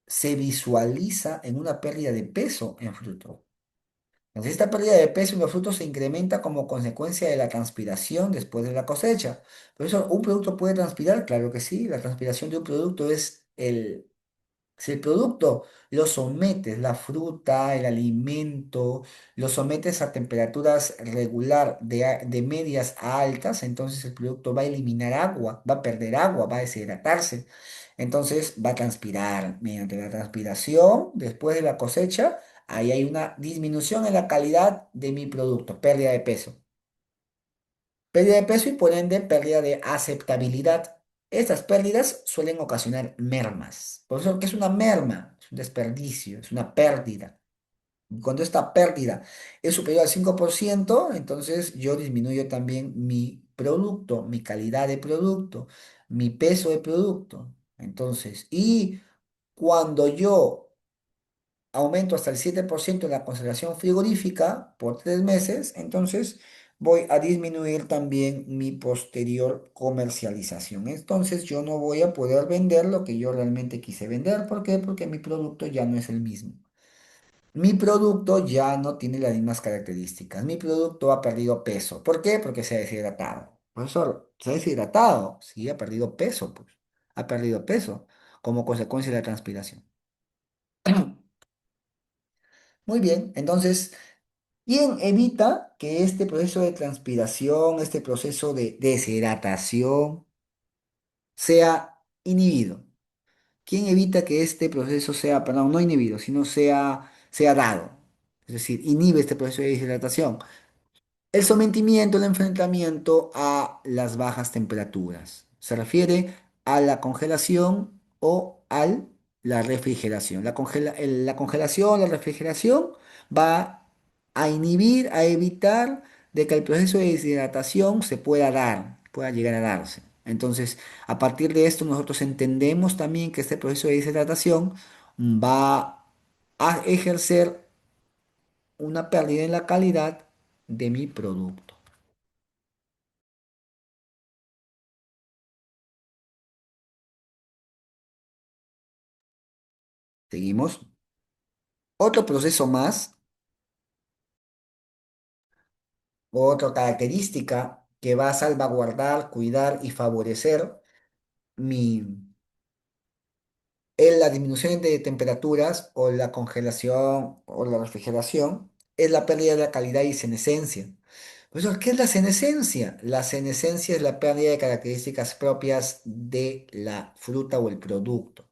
se visualiza en una pérdida de peso en fruto. Entonces, esta pérdida de peso en los frutos se incrementa como consecuencia de la transpiración después de la cosecha. Por eso, ¿un producto puede transpirar? Claro que sí. La transpiración de un producto si el producto lo sometes, la fruta, el alimento, lo sometes a temperaturas regular de medias a altas, entonces el producto va a eliminar agua, va a perder agua, va a deshidratarse. Entonces va a transpirar. Mediante la transpiración, después de la cosecha, ahí hay una disminución en la calidad de mi producto, pérdida de peso. Pérdida de peso y por ende pérdida de aceptabilidad. Estas pérdidas suelen ocasionar mermas. Por eso, ¿qué es una merma? Es un desperdicio, es una pérdida. Y cuando esta pérdida es superior al 5%, entonces yo disminuyo también mi producto, mi calidad de producto, mi peso de producto. Entonces, y cuando yo aumento hasta el 7% en la conservación frigorífica por 3 meses, entonces voy a disminuir también mi posterior comercialización. Entonces yo no voy a poder vender lo que yo realmente quise vender. ¿Por qué? Porque mi producto ya no es el mismo. Mi producto ya no tiene las mismas características. Mi producto ha perdido peso. ¿Por qué? Porque se ha deshidratado. Profesor, se ha deshidratado. Sí, ha perdido peso, pues. Ha perdido peso como consecuencia de la transpiración. Muy bien, entonces ¿quién evita que este proceso de transpiración, este proceso de deshidratación sea inhibido? ¿Quién evita que este proceso sea, perdón, no inhibido, sino sea dado? Es decir, inhibe este proceso de deshidratación. El sometimiento, el enfrentamiento a las bajas temperaturas. Se refiere a la congelación o a la refrigeración. La congelación, la refrigeración va a inhibir, a evitar de que el proceso de deshidratación se pueda dar, pueda llegar a darse. Entonces, a partir de esto, nosotros entendemos también que este proceso de deshidratación va a ejercer una pérdida en la calidad de mi producto. Seguimos. Otro proceso más, otra característica que va a salvaguardar, cuidar y favorecer mi, es la disminución de temperaturas o la congelación o la refrigeración, es la pérdida de la calidad y senescencia. Profesor, ¿qué es la senescencia? La senescencia es la pérdida de características propias de la fruta o el producto.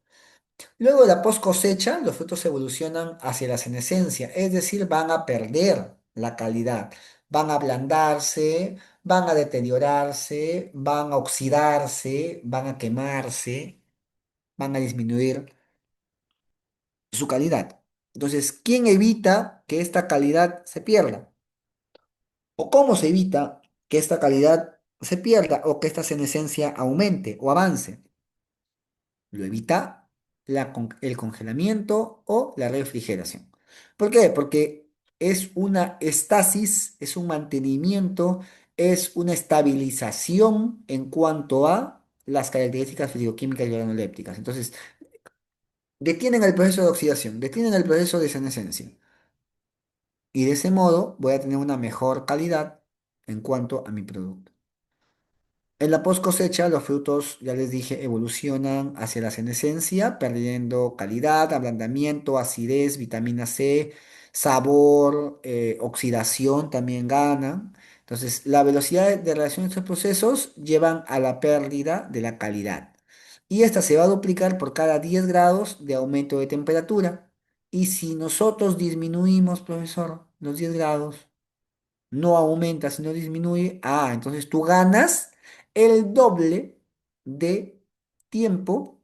Luego de la post cosecha, los frutos evolucionan hacia la senescencia, es decir, van a perder la calidad, van a ablandarse, van a deteriorarse, van a oxidarse, van a quemarse, van a disminuir su calidad. Entonces, ¿quién evita que esta calidad se pierda? ¿O cómo se evita que esta calidad se pierda o que esta senescencia aumente o avance? Lo evita el congelamiento o la refrigeración. ¿Por qué? Porque es una estasis, es un mantenimiento, es una estabilización en cuanto a las características fisicoquímicas y organolépticas. Entonces, detienen el proceso de oxidación, detienen el proceso de senescencia. Y de ese modo voy a tener una mejor calidad en cuanto a mi producto. En la post cosecha, los frutos, ya les dije, evolucionan hacia la senescencia, perdiendo calidad, ablandamiento, acidez, vitamina C, sabor, oxidación también ganan. Entonces, la velocidad de reacción de estos procesos llevan a la pérdida de la calidad. Y esta se va a duplicar por cada 10 grados de aumento de temperatura. Y si nosotros disminuimos, profesor, los 10 grados, no aumenta, sino disminuye, entonces tú ganas el doble de tiempo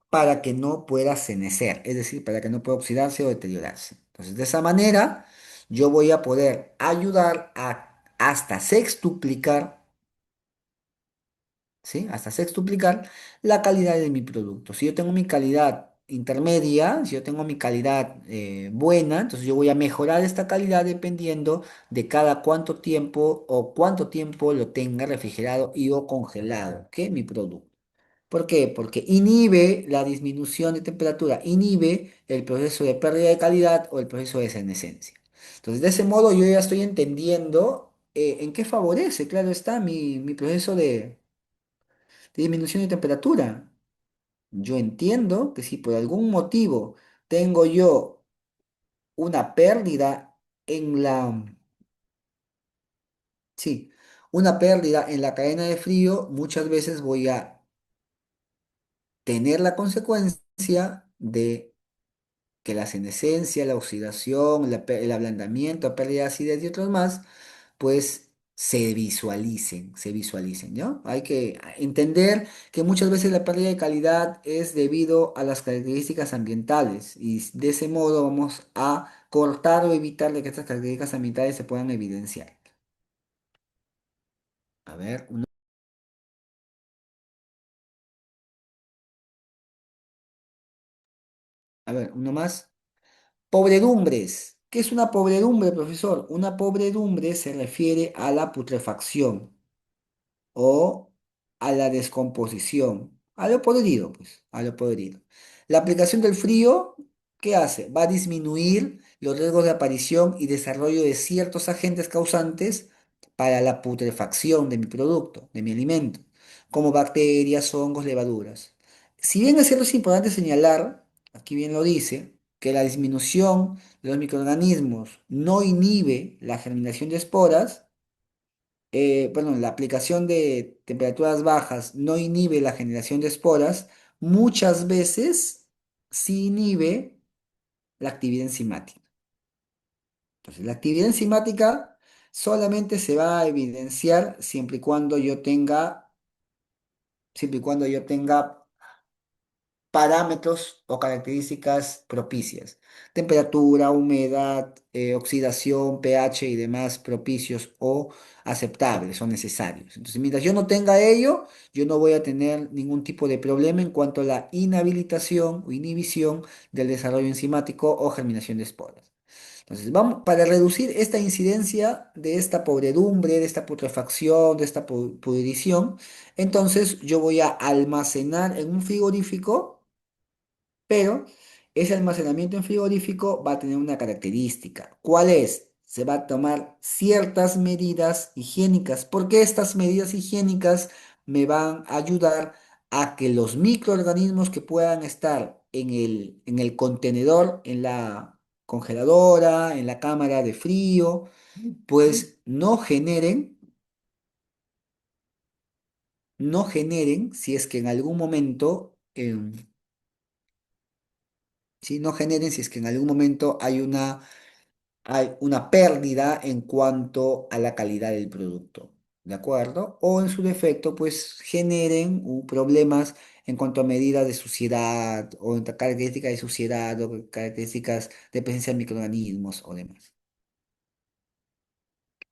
para que no pueda cenecer, es decir, para que no pueda oxidarse o deteriorarse. Entonces, de esa manera, yo voy a poder ayudar a hasta sextuplicar, ¿sí? Hasta sextuplicar la calidad de mi producto. Si yo tengo mi calidad intermedia, si yo tengo mi calidad buena, entonces yo voy a mejorar esta calidad dependiendo de cada cuánto tiempo o cuánto tiempo lo tenga refrigerado y o congelado, que mi producto. ¿Por qué? Porque inhibe la disminución de temperatura, inhibe el proceso de pérdida de calidad o el proceso de senescencia. Entonces, de ese modo yo ya estoy entendiendo en qué favorece, claro está, mi proceso de disminución de temperatura. Yo entiendo que si por algún motivo tengo yo una pérdida en sí, una pérdida en la cadena de frío, muchas veces voy a tener la consecuencia de que la senescencia, la oxidación, el ablandamiento, pérdida de acidez y otros más, pues se visualicen, ¿no? Hay que entender que muchas veces la pérdida de calidad es debido a las características ambientales y de ese modo vamos a cortar o evitar de que estas características ambientales se puedan evidenciar. A ver, uno más. Pobredumbres. ¿Qué es una pobredumbre, profesor? Una pobredumbre se refiere a la putrefacción o a la descomposición, a lo podrido, pues, a lo podrido. La aplicación del frío, ¿qué hace? Va a disminuir los riesgos de aparición y desarrollo de ciertos agentes causantes para la putrefacción de mi producto, de mi alimento, como bacterias, hongos, levaduras. Si bien es cierto, es importante señalar, aquí bien lo dice, que la disminución de los microorganismos no inhibe la germinación de esporas, la aplicación de temperaturas bajas no inhibe la generación de esporas, muchas veces sí inhibe la actividad enzimática. Entonces, la actividad enzimática solamente se va a evidenciar siempre y cuando yo tenga parámetros o características propicias. Temperatura, humedad, oxidación, pH y demás propicios o aceptables o necesarios. Entonces, mientras yo no tenga ello, yo no voy a tener ningún tipo de problema en cuanto a la inhabilitación o inhibición del desarrollo enzimático o germinación de esporas. Entonces, vamos, para reducir esta incidencia de esta podredumbre, de esta putrefacción, de esta pudrición, entonces yo voy a almacenar en un frigorífico, pero ese almacenamiento en frigorífico va a tener una característica. ¿Cuál es? Se va a tomar ciertas medidas higiénicas, porque estas medidas higiénicas me van a ayudar a que los microorganismos que puedan estar en el contenedor, en la congeladora, en la cámara de frío, pues no generen, si es que en algún momento ¿sí? No generen si es que en algún momento hay una pérdida en cuanto a la calidad del producto, ¿de acuerdo? O en su defecto, pues generen problemas en cuanto a medidas de suciedad o en características de suciedad o características de presencia de microorganismos o demás.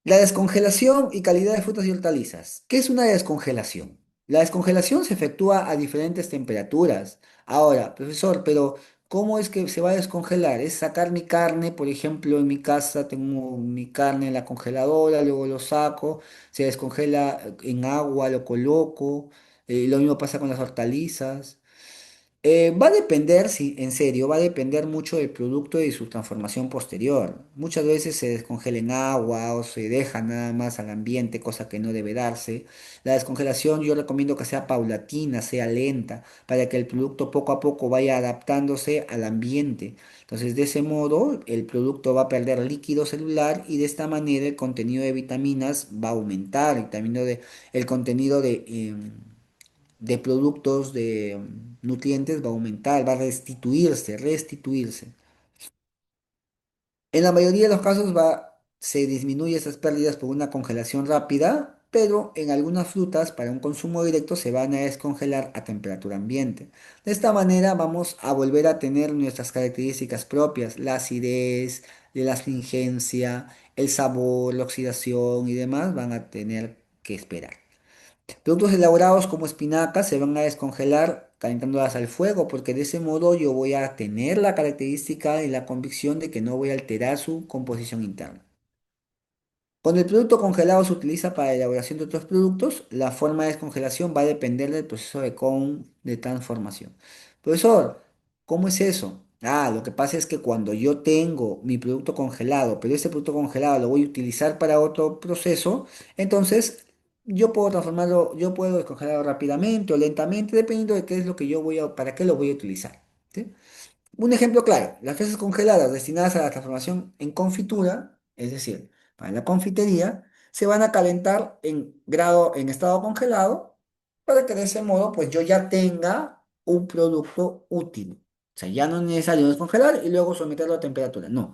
La descongelación y calidad de frutas y hortalizas. ¿Qué es una descongelación? La descongelación se efectúa a diferentes temperaturas. Ahora, profesor, pero ¿cómo es que se va a descongelar? Es sacar mi carne, por ejemplo, en mi casa tengo mi carne en la congeladora, luego lo saco, se descongela en agua, lo coloco, lo mismo pasa con las hortalizas. Va a depender, sí, en serio, va a depender mucho del producto y su transformación posterior. Muchas veces se descongela en agua o se deja nada más al ambiente, cosa que no debe darse. La descongelación yo recomiendo que sea paulatina, sea lenta, para que el producto poco a poco vaya adaptándose al ambiente. Entonces, de ese modo, el producto va a perder líquido celular y de esta manera el contenido de vitaminas va a aumentar y también el contenido de productos, de nutrientes va a aumentar, va a restituirse. En la mayoría de los casos se disminuye esas pérdidas por una congelación rápida, pero en algunas frutas para un consumo directo se van a descongelar a temperatura ambiente. De esta manera vamos a volver a tener nuestras características propias, la acidez, la astringencia, el sabor, la oxidación y demás van a tener que esperar. Productos elaborados como espinacas se van a descongelar calentándolas al fuego, porque de ese modo yo voy a tener la característica y la convicción de que no voy a alterar su composición interna. Cuando el producto congelado se utiliza para la elaboración de otros productos, la forma de descongelación va a depender del proceso de transformación. Profesor, ¿cómo es eso? Ah, lo que pasa es que cuando yo tengo mi producto congelado, pero ese producto congelado lo voy a utilizar para otro proceso, entonces yo puedo transformarlo, yo puedo descongelarlo rápidamente o lentamente, dependiendo de qué es lo que para qué lo voy a utilizar. ¿Sí? Un ejemplo claro, las fresas congeladas destinadas a la transformación en confitura, es decir, para la confitería, se van a calentar en estado congelado para que de ese modo pues yo ya tenga un producto útil. O sea, ya no es necesario descongelar y luego someterlo a temperatura. No.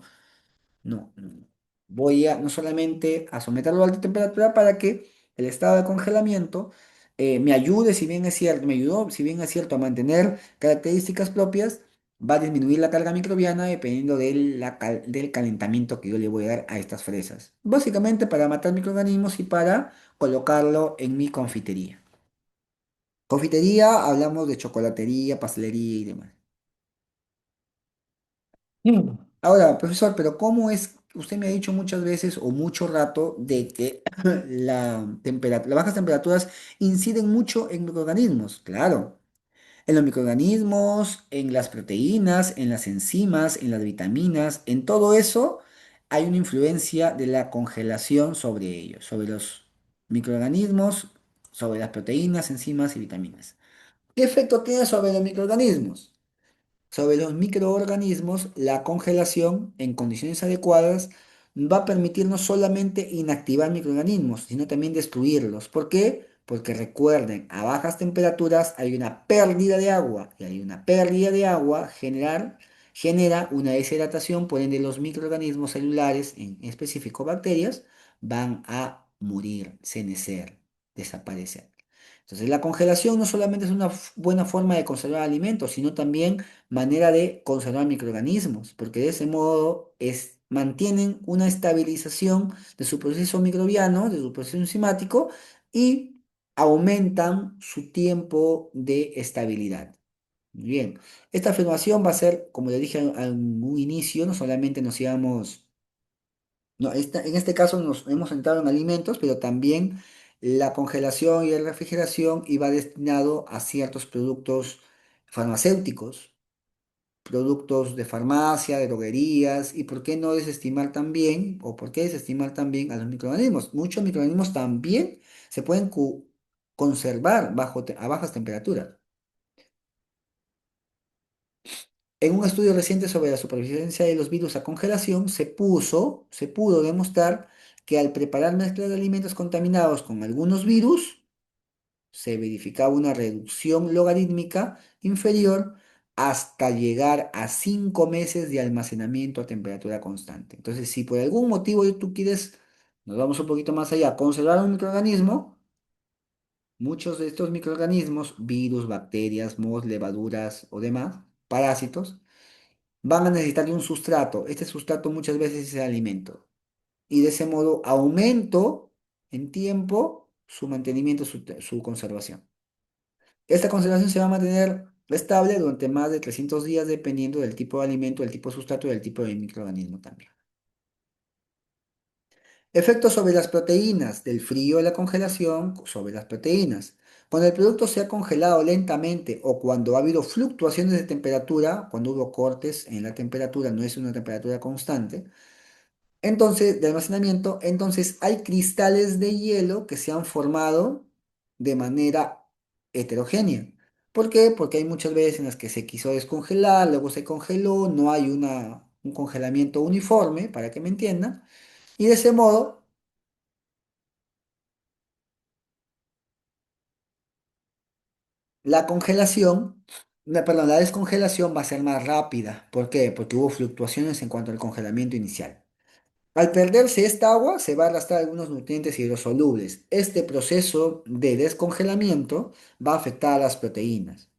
No, no. Voy a no solamente a someterlo a alta temperatura para que el estado de congelamiento me ayude, si bien es cierto, me ayudó, si bien es cierto, a mantener características propias, va a disminuir la carga microbiana dependiendo del calentamiento que yo le voy a dar a estas fresas. Básicamente para matar microorganismos y para colocarlo en mi confitería. Confitería, hablamos de chocolatería, pastelería y demás. Mm. Ahora, profesor, pero ¿cómo es? Usted me ha dicho muchas veces o mucho rato de que las bajas temperaturas inciden mucho en microorganismos. Claro, en los microorganismos, en las proteínas, en las enzimas, en las vitaminas, en todo eso hay una influencia de la congelación sobre ellos, sobre los microorganismos, sobre las proteínas, enzimas y vitaminas. ¿Qué efecto tiene sobre los microorganismos? Sobre los microorganismos, la congelación en condiciones adecuadas va a permitir no solamente inactivar microorganismos, sino también destruirlos. ¿Por qué? Porque recuerden, a bajas temperaturas hay una pérdida de agua y hay una pérdida de agua genera una deshidratación, por ende los microorganismos celulares, en específico bacterias, van a morir, cenecer, desaparecer. Entonces, la congelación no solamente es una buena forma de conservar alimentos, sino también manera de conservar microorganismos, porque de ese modo mantienen una estabilización de su proceso microbiano, de su proceso enzimático y aumentan su tiempo de estabilidad. Muy bien, esta afirmación va a ser, como le dije en un inicio, no solamente nos íbamos no, en este caso nos hemos centrado en alimentos, pero también la congelación y la refrigeración iba destinado a ciertos productos farmacéuticos, productos de farmacia, de droguerías, y por qué no desestimar también, o por qué desestimar también a los microorganismos. Muchos microorganismos también se pueden conservar a bajas temperaturas. En un estudio reciente sobre la supervivencia de los virus a congelación, se pudo demostrar que al preparar mezclas de alimentos contaminados con algunos virus, se verificaba una reducción logarítmica inferior hasta llegar a 5 meses de almacenamiento a temperatura constante. Entonces, si por algún motivo tú quieres, nos vamos un poquito más allá, conservar un microorganismo, muchos de estos microorganismos, virus, bacterias, mohos, levaduras o demás, parásitos, van a necesitar de un sustrato. Este sustrato muchas veces es el alimento. Y de ese modo aumento en tiempo su mantenimiento, su conservación. Esta conservación se va a mantener estable durante más de 300 días dependiendo del tipo de alimento, del tipo de sustrato y del tipo de microorganismo también. Efectos sobre las proteínas, del frío de la congelación sobre las proteínas. Cuando el producto se ha congelado lentamente o cuando ha habido fluctuaciones de temperatura, cuando hubo cortes en la temperatura, no es una temperatura constante, entonces, de almacenamiento, entonces hay cristales de hielo que se han formado de manera heterogénea. ¿Por qué? Porque hay muchas veces en las que se quiso descongelar, luego se congeló, no hay un congelamiento uniforme, para que me entiendan. Y de ese modo, la congelación, perdón, la descongelación va a ser más rápida. ¿Por qué? Porque hubo fluctuaciones en cuanto al congelamiento inicial. Al perderse esta agua, se va a arrastrar algunos nutrientes hidrosolubles. Este proceso de descongelamiento va a afectar a las proteínas.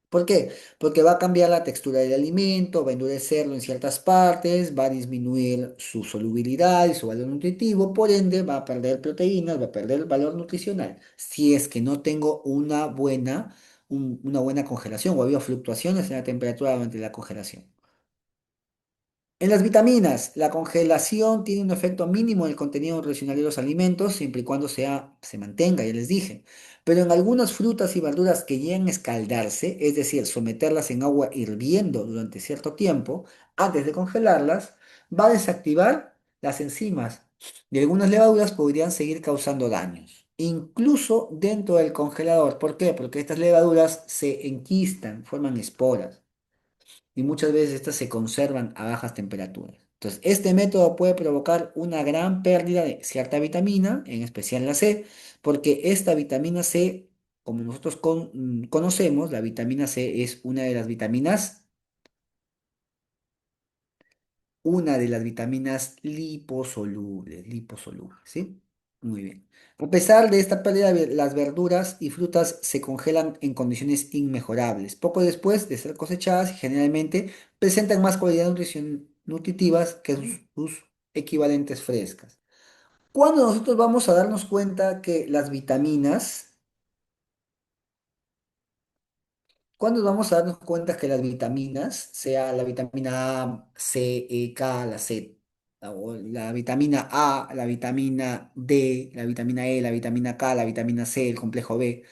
¿Por qué? Porque va a cambiar la textura del alimento, va a endurecerlo en ciertas partes, va a disminuir su solubilidad y su valor nutritivo, por ende va a perder proteínas, va a perder el valor nutricional. Si es que no tengo una buena congelación o ha habido fluctuaciones en la temperatura durante la congelación. En las vitaminas, la congelación tiene un efecto mínimo en el contenido nutricional de los alimentos, siempre y cuando se mantenga, ya les dije. Pero en algunas frutas y verduras que llegan a escaldarse, es decir, someterlas en agua hirviendo durante cierto tiempo, antes de congelarlas, va a desactivar las enzimas y algunas levaduras podrían seguir causando daños, incluso dentro del congelador. ¿Por qué? Porque estas levaduras se enquistan, forman esporas y muchas veces estas se conservan a bajas temperaturas. Entonces, este método puede provocar una gran pérdida de cierta vitamina, en especial la C, porque esta vitamina C, como nosotros conocemos, la vitamina C es una de las vitaminas liposolubles, ¿sí? Muy bien. A pesar de esta pérdida, las verduras y frutas se congelan en condiciones inmejorables. Poco después de ser cosechadas y generalmente presentan más cualidades nutritivas que sus equivalentes frescas. ¿Cuándo nosotros vamos a darnos cuenta que las vitaminas ¿Cuándo vamos a darnos cuenta que las vitaminas, sea la vitamina A, C, E, K, la Z, o la vitamina A, la vitamina D, la vitamina E, la vitamina K, la vitamina C, el complejo B,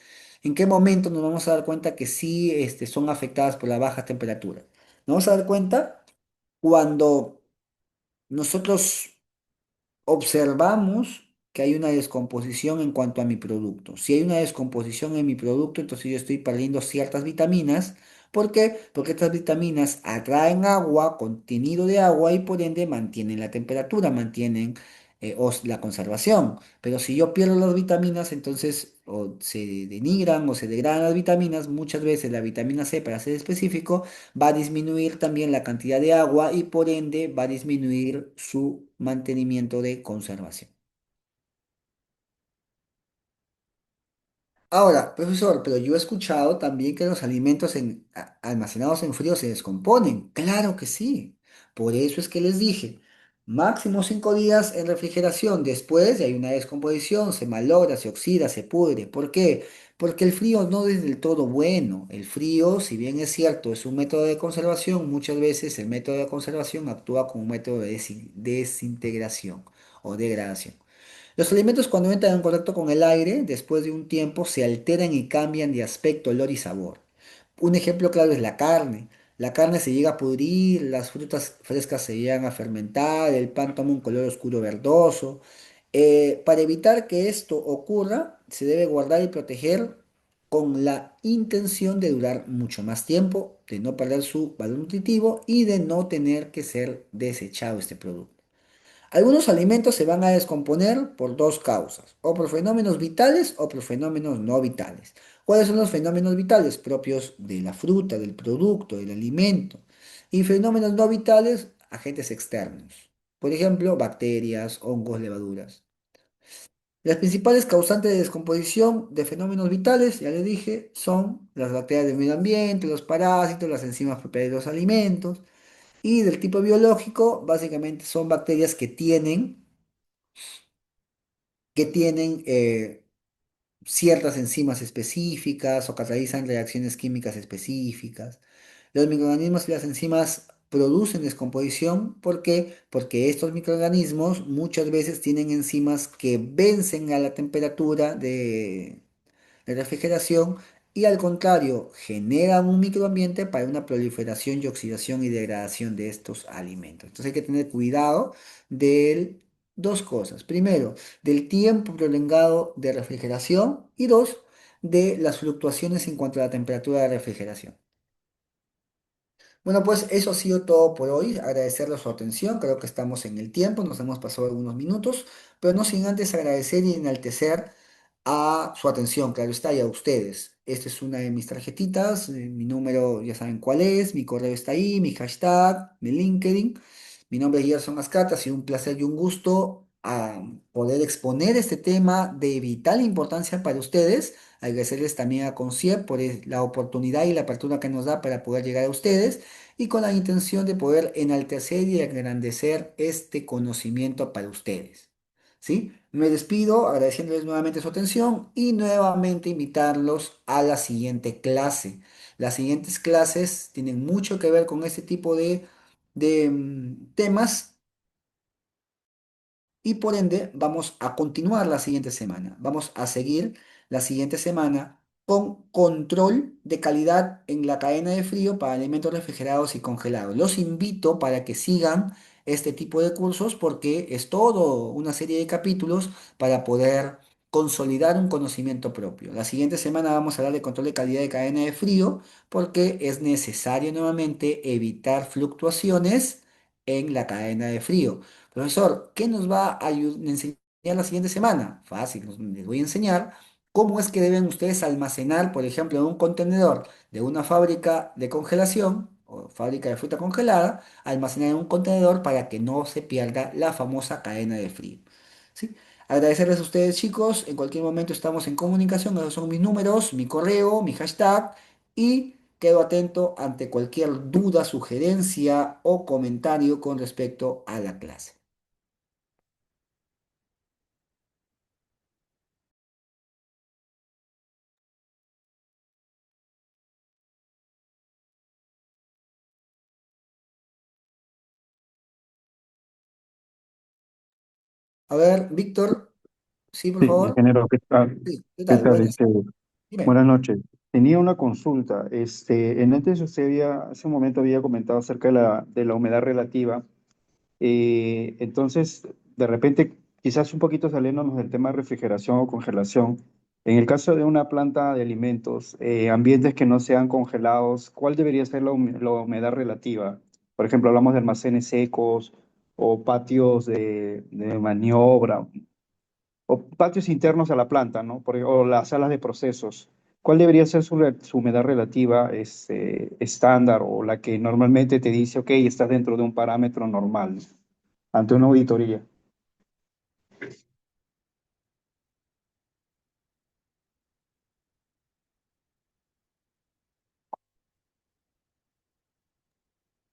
en qué momento nos vamos a dar cuenta que sí son afectadas por la baja temperatura? Nos vamos a dar cuenta cuando nosotros observamos que hay una descomposición en cuanto a mi producto. Si hay una descomposición en mi producto, entonces yo estoy perdiendo ciertas vitaminas. ¿Por qué? Porque estas vitaminas atraen agua, contenido de agua y por ende mantienen la temperatura, mantienen la conservación. Pero si yo pierdo las vitaminas, entonces o se denigran o se degradan las vitaminas. Muchas veces la vitamina C, para ser específico, va a disminuir también la cantidad de agua y por ende va a disminuir su mantenimiento de conservación. Ahora, profesor, pero yo he escuchado también que los alimentos almacenados en frío se descomponen. Claro que sí. Por eso es que les dije, máximo 5 días en refrigeración. Después hay una descomposición, se malogra, se oxida, se pudre. ¿Por qué? Porque el frío no es del todo bueno. El frío, si bien es cierto, es un método de conservación, muchas veces el método de conservación actúa como un método de desintegración o degradación. Los alimentos cuando entran en contacto con el aire, después de un tiempo, se alteran y cambian de aspecto, olor y sabor. Un ejemplo claro es la carne. La carne se llega a pudrir, las frutas frescas se llegan a fermentar, el pan toma un color oscuro verdoso. Para evitar que esto ocurra, se debe guardar y proteger con la intención de durar mucho más tiempo, de no perder su valor nutritivo y de no tener que ser desechado este producto. Algunos alimentos se van a descomponer por dos causas, o por fenómenos vitales o por fenómenos no vitales. ¿Cuáles son los fenómenos vitales? Propios de la fruta, del producto, del alimento. Y fenómenos no vitales, agentes externos. Por ejemplo, bacterias, hongos, levaduras. Las principales causantes de descomposición de fenómenos vitales, ya les dije, son las bacterias del medio ambiente, los parásitos, las enzimas propias de los alimentos. Y del tipo biológico, básicamente son bacterias que tienen ciertas enzimas específicas o catalizan reacciones químicas específicas. Los microorganismos y las enzimas producen descomposición. ¿Por qué? Porque estos microorganismos muchas veces tienen enzimas que vencen a la temperatura de refrigeración y al contrario, generan un microambiente para una proliferación y oxidación y degradación de estos alimentos. Entonces hay que tener cuidado de dos cosas. Primero, del tiempo prolongado de refrigeración y dos, de las fluctuaciones en cuanto a la temperatura de refrigeración. Bueno, pues eso ha sido todo por hoy. Agradecerles su atención. Creo que estamos en el tiempo, nos hemos pasado algunos minutos, pero no sin antes agradecer y enaltecer a su atención, claro está, y a ustedes. Esta es una de mis tarjetitas, mi número ya saben cuál es, mi correo está ahí, mi hashtag, mi LinkedIn. Mi nombre es Gerson Ascata, ha sido un placer y un gusto poder exponer este tema de vital importancia para ustedes. Agradecerles también a Concier por la oportunidad y la apertura que nos da para poder llegar a ustedes y con la intención de poder enaltecer y engrandecer este conocimiento para ustedes. ¿Sí? Me despido agradeciéndoles nuevamente su atención y nuevamente invitarlos a la siguiente clase. Las siguientes clases tienen mucho que ver con este tipo de temas y por ende vamos a continuar la siguiente semana. Vamos a seguir la siguiente semana con control de calidad en la cadena de frío para alimentos refrigerados y congelados. Los invito para que sigan este tipo de cursos porque es todo una serie de capítulos para poder consolidar un conocimiento propio. La siguiente semana vamos a hablar de control de calidad de cadena de frío porque es necesario nuevamente evitar fluctuaciones en la cadena de frío. Profesor, ¿qué nos va a enseñar la siguiente semana? Fácil, les voy a enseñar cómo es que deben ustedes almacenar, por ejemplo, en un contenedor de una fábrica de congelación o fábrica de fruta congelada, almacenar en un contenedor para que no se pierda la famosa cadena de frío. ¿Sí? Agradecerles a ustedes, chicos. En cualquier momento estamos en comunicación. Esos son mis números, mi correo, mi hashtag y quedo atento ante cualquier duda, sugerencia o comentario con respecto a la clase. A ver, Víctor, sí, por Sí, favor. ingeniero, ¿qué tal? Sí, ¿qué ¿Qué tal? tal? Buenas. Dime. Buenas noches. Tenía una consulta. Antes usted hace un momento había comentado acerca de la humedad relativa. Entonces, de repente, quizás un poquito saliéndonos del tema de refrigeración o congelación, en el caso de una planta de alimentos, ambientes que no sean congelados, ¿cuál debería ser la humedad relativa? Por ejemplo, hablamos de almacenes secos o patios de maniobra o patios internos a la planta, ¿no? O las salas de procesos. ¿Cuál debería ser su humedad relativa estándar o la que normalmente te dice, ok, estás dentro de un parámetro normal ante una auditoría?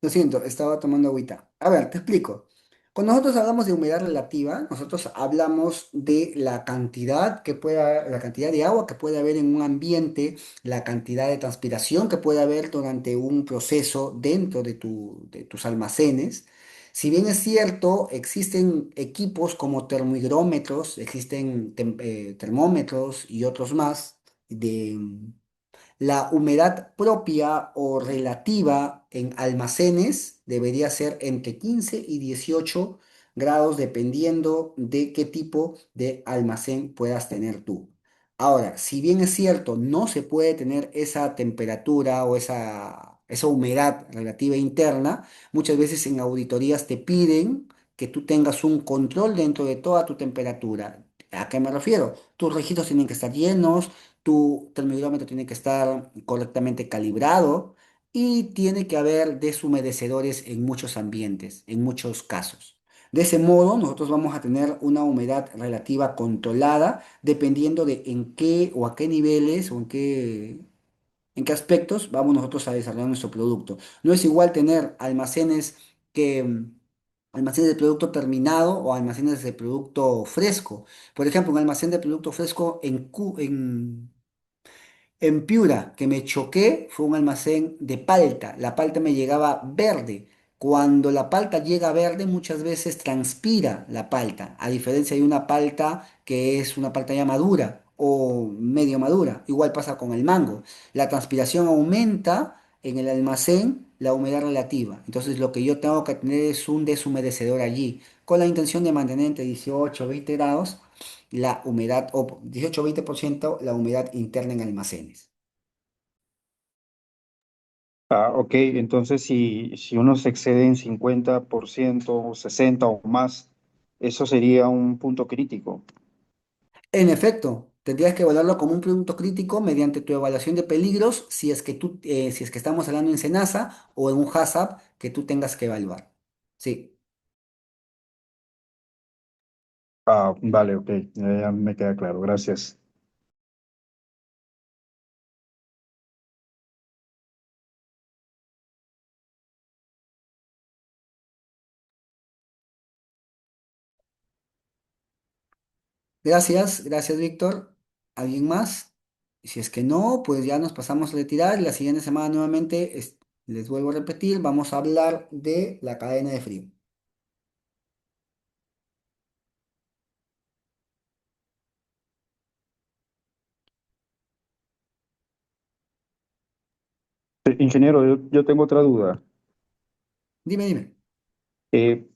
Lo siento, estaba tomando agüita. A ver, te explico. Cuando nosotros hablamos de humedad relativa, nosotros hablamos de la cantidad la cantidad de agua que puede haber en un ambiente, la cantidad de transpiración que puede haber durante un proceso dentro de tus almacenes. Si bien es cierto, existen equipos como termohigrómetros, existen termómetros y otros más de la humedad propia o relativa en almacenes debería ser entre 15 y 18 grados dependiendo de qué tipo de almacén puedas tener tú. Ahora, si bien es cierto, no se puede tener esa temperatura o esa humedad relativa interna, muchas veces en auditorías te piden que tú tengas un control dentro de toda tu temperatura. ¿A qué me refiero? Tus registros tienen que estar llenos, tu termómetro tiene que estar correctamente calibrado y tiene que haber deshumedecedores en muchos ambientes, en muchos casos. De ese modo, nosotros vamos a tener una humedad relativa controlada dependiendo de en qué o a qué niveles o en qué aspectos vamos nosotros a desarrollar nuestro producto. No es igual tener almacenes de producto terminado o almacenes de producto fresco. Por ejemplo, un almacén de producto fresco en Piura, que me choqué, fue un almacén de palta. La palta me llegaba verde. Cuando la palta llega verde, muchas veces transpira la palta, a diferencia de una palta que es una palta ya madura o medio madura. Igual pasa con el mango. La transpiración aumenta en el almacén la humedad relativa. Entonces, lo que yo tengo que tener es un deshumedecedor allí, con la intención de mantener entre 18 y 20 grados la humedad, o 18 o 20% la humedad interna en almacenes. Ah, ok, entonces si uno se excede en 50% o 60 o más, eso sería un punto crítico. En efecto, tendrías que evaluarlo como un producto crítico mediante tu evaluación de peligros si es que estamos hablando en SENASA o en un HACCP que tú tengas que evaluar. Sí, Ah, vale, ok, ya me queda claro, gracias. gracias Víctor. ¿Alguien más? Si es que no, pues ya nos pasamos a retirar y la siguiente semana nuevamente, les vuelvo a repetir, vamos a hablar de la cadena de frío. Ingeniero, yo tengo otra duda. Dime, dime. Eh,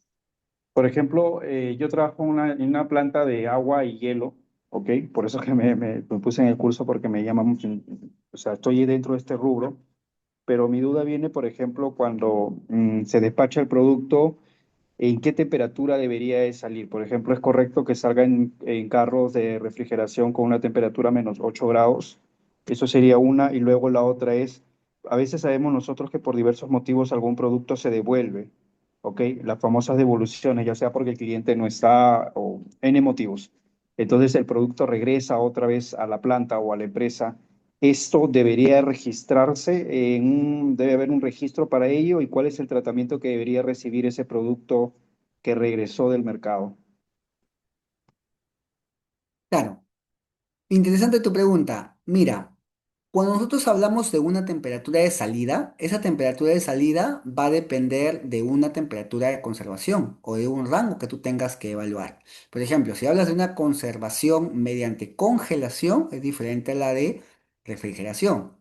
por ejemplo, yo trabajo en una planta de agua y hielo, ¿ok? Por eso que me puse en el curso porque me llama mucho, o sea, estoy dentro de este rubro, pero mi duda viene, por ejemplo, cuando se despacha el producto. ¿En qué temperatura debería de salir? Por ejemplo, ¿es correcto que salga en carros de refrigeración con una temperatura menos 8 grados? Eso sería una. Y luego la otra es, a veces sabemos nosotros que por diversos motivos algún producto se devuelve, ¿ok? Las famosas devoluciones, ya sea porque el cliente no está o N motivos. Entonces el producto regresa otra vez a la planta o a la empresa. Esto debería registrarse debe haber un registro para ello y cuál es el tratamiento que debería recibir ese producto que regresó del mercado. Claro. Interesante tu pregunta. Mira, cuando nosotros hablamos de una temperatura de salida, esa temperatura de salida va a depender de una temperatura de conservación o de un rango que tú tengas que evaluar. Por ejemplo, si hablas de una conservación mediante congelación, es diferente a la de refrigeración.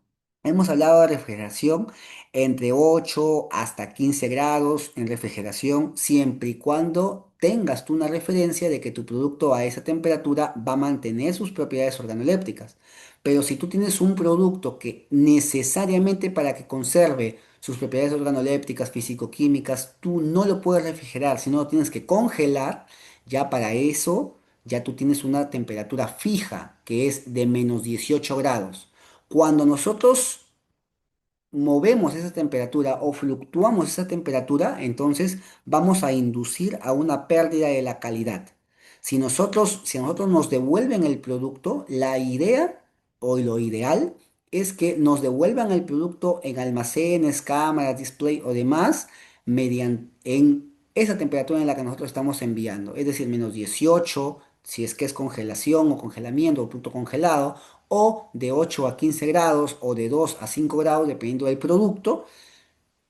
Hemos hablado de refrigeración entre 8 hasta 15 grados en refrigeración, siempre y cuando tengas tú una referencia de que tu producto a esa temperatura va a mantener sus propiedades organolépticas. Pero si tú tienes un producto que necesariamente para que conserve sus propiedades organolépticas, físico-químicas, tú no lo puedes refrigerar, sino lo tienes que congelar, ya para eso ya tú tienes una temperatura fija, que es de menos 18 grados. Cuando nosotros movemos esa temperatura o fluctuamos esa temperatura, entonces vamos a inducir a una pérdida de la calidad. Si a nosotros nos devuelven el producto, la idea o lo ideal es que nos devuelvan el producto en almacenes, cámaras, display o demás, mediante en esa temperatura en la que nosotros estamos enviando, es decir, menos 18, si es que es congelación o congelamiento o producto congelado, o de 8 a 15 grados o de 2 a 5 grados, dependiendo del producto,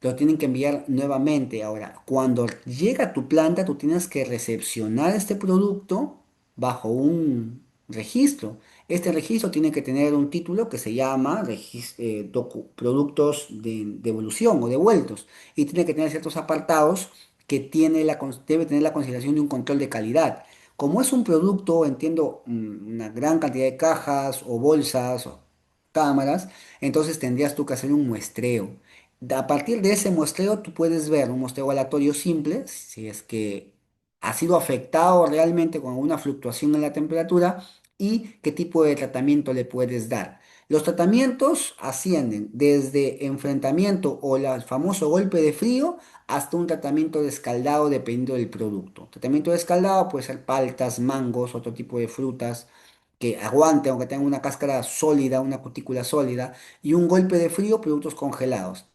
lo tienen que enviar nuevamente. Ahora, cuando llega a tu planta, tú tienes que recepcionar este producto bajo un registro. Este registro tiene que tener un título que se llama Productos de devolución o devueltos y tiene que tener ciertos apartados que debe tener la consideración de un control de calidad. Como es un producto, entiendo, una gran cantidad de cajas o bolsas o cámaras, entonces tendrías tú que hacer un muestreo. A partir de ese muestreo, tú puedes ver un muestreo aleatorio simple, si es que ha sido afectado realmente con alguna fluctuación en la temperatura y qué tipo de tratamiento le puedes dar. Los tratamientos ascienden desde enfrentamiento o el famoso golpe de frío hasta un tratamiento de escaldado dependiendo del producto. Tratamiento de escaldado puede ser paltas, mangos, otro tipo de frutas que aguante, aunque tengan una cáscara sólida, una cutícula sólida, y un golpe de frío, productos congelados.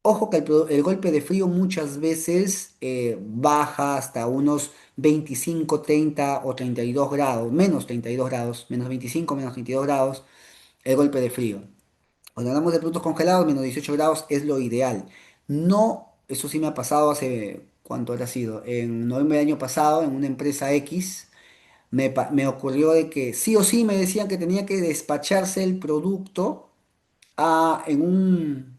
Ojo que el golpe de frío muchas veces baja hasta unos 25, 30 o 32 grados, menos 32 grados, menos 25, menos 32 grados, el golpe de frío. Cuando hablamos de productos congelados, menos 18 grados es lo ideal. No, eso sí me ha pasado hace, ¿cuánto habrá sido? En noviembre del año pasado, en una empresa X, me ocurrió de que sí o sí me decían que tenía que despacharse el producto en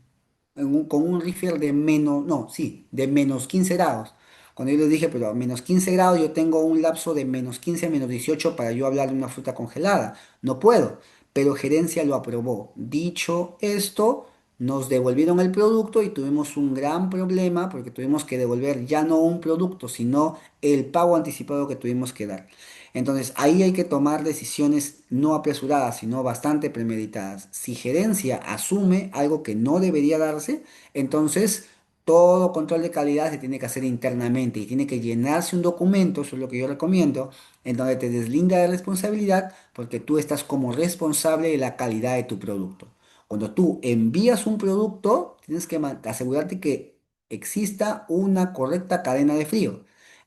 con un rifle de menos, no, sí, de menos 15 grados. Cuando yo les dije, pero a menos 15 grados yo tengo un lapso de menos 15 a menos 18 para yo hablar de una fruta congelada. No puedo, pero gerencia lo aprobó. Dicho esto, nos devolvieron el producto y tuvimos un gran problema porque tuvimos que devolver ya no un producto, sino el pago anticipado que tuvimos que dar. Entonces, ahí hay que tomar decisiones no apresuradas, sino bastante premeditadas. Si gerencia asume algo que no debería darse, entonces todo control de calidad se tiene que hacer internamente y tiene que llenarse un documento, eso es lo que yo recomiendo, en donde te deslinda de responsabilidad porque tú estás como responsable de la calidad de tu producto. Cuando tú envías un producto, tienes que asegurarte que exista una correcta cadena de frío.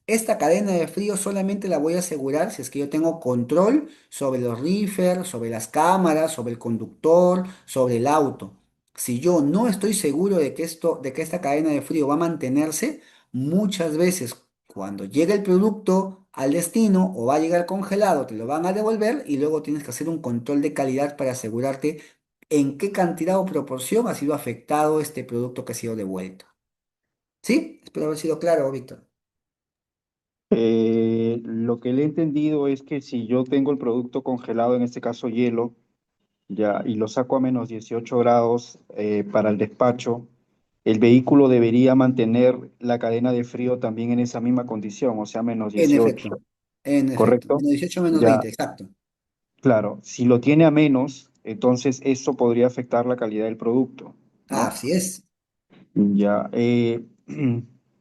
Esta cadena de frío solamente la voy a asegurar si es que yo tengo control sobre los reefers, sobre las cámaras, sobre el conductor, sobre el auto. Si yo no estoy seguro de que esta cadena de frío va a mantenerse, muchas veces cuando llega el producto al destino o va a llegar congelado, te lo van a devolver y luego tienes que hacer un control de calidad para asegurarte en qué cantidad o proporción ha sido afectado este producto que ha sido devuelto. ¿Sí? Espero haber sido claro, Víctor. Lo que le he entendido es que si yo tengo el producto congelado, en este caso hielo, ya, y lo saco a menos 18 grados para el despacho, el vehículo debería mantener la cadena de frío también en esa misma condición, o sea, menos En efecto, 18, en efecto. ¿correcto? Menos 18 menos Ya, 20 exacto. claro, si lo tiene a menos, entonces eso podría afectar la calidad del producto, ¿no? Así es. Ya,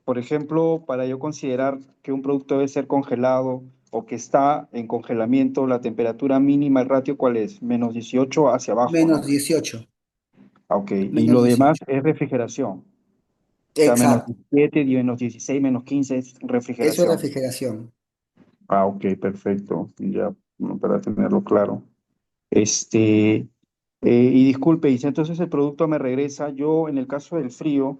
por ejemplo, para yo considerar que un producto debe ser congelado o que está en congelamiento, la temperatura mínima, el ratio, ¿cuál es? Menos 18 hacia abajo, Menos ¿no? 18 Ah, ok, y menos lo demás 18. es refrigeración. O sea, menos Exacto. 17, menos 16, menos 15 es Eso es refrigeración. refrigeración. Ah, ok, perfecto. Ya, bueno, para tenerlo claro. Este, y disculpe, y si entonces el producto me regresa, yo en el caso del frío,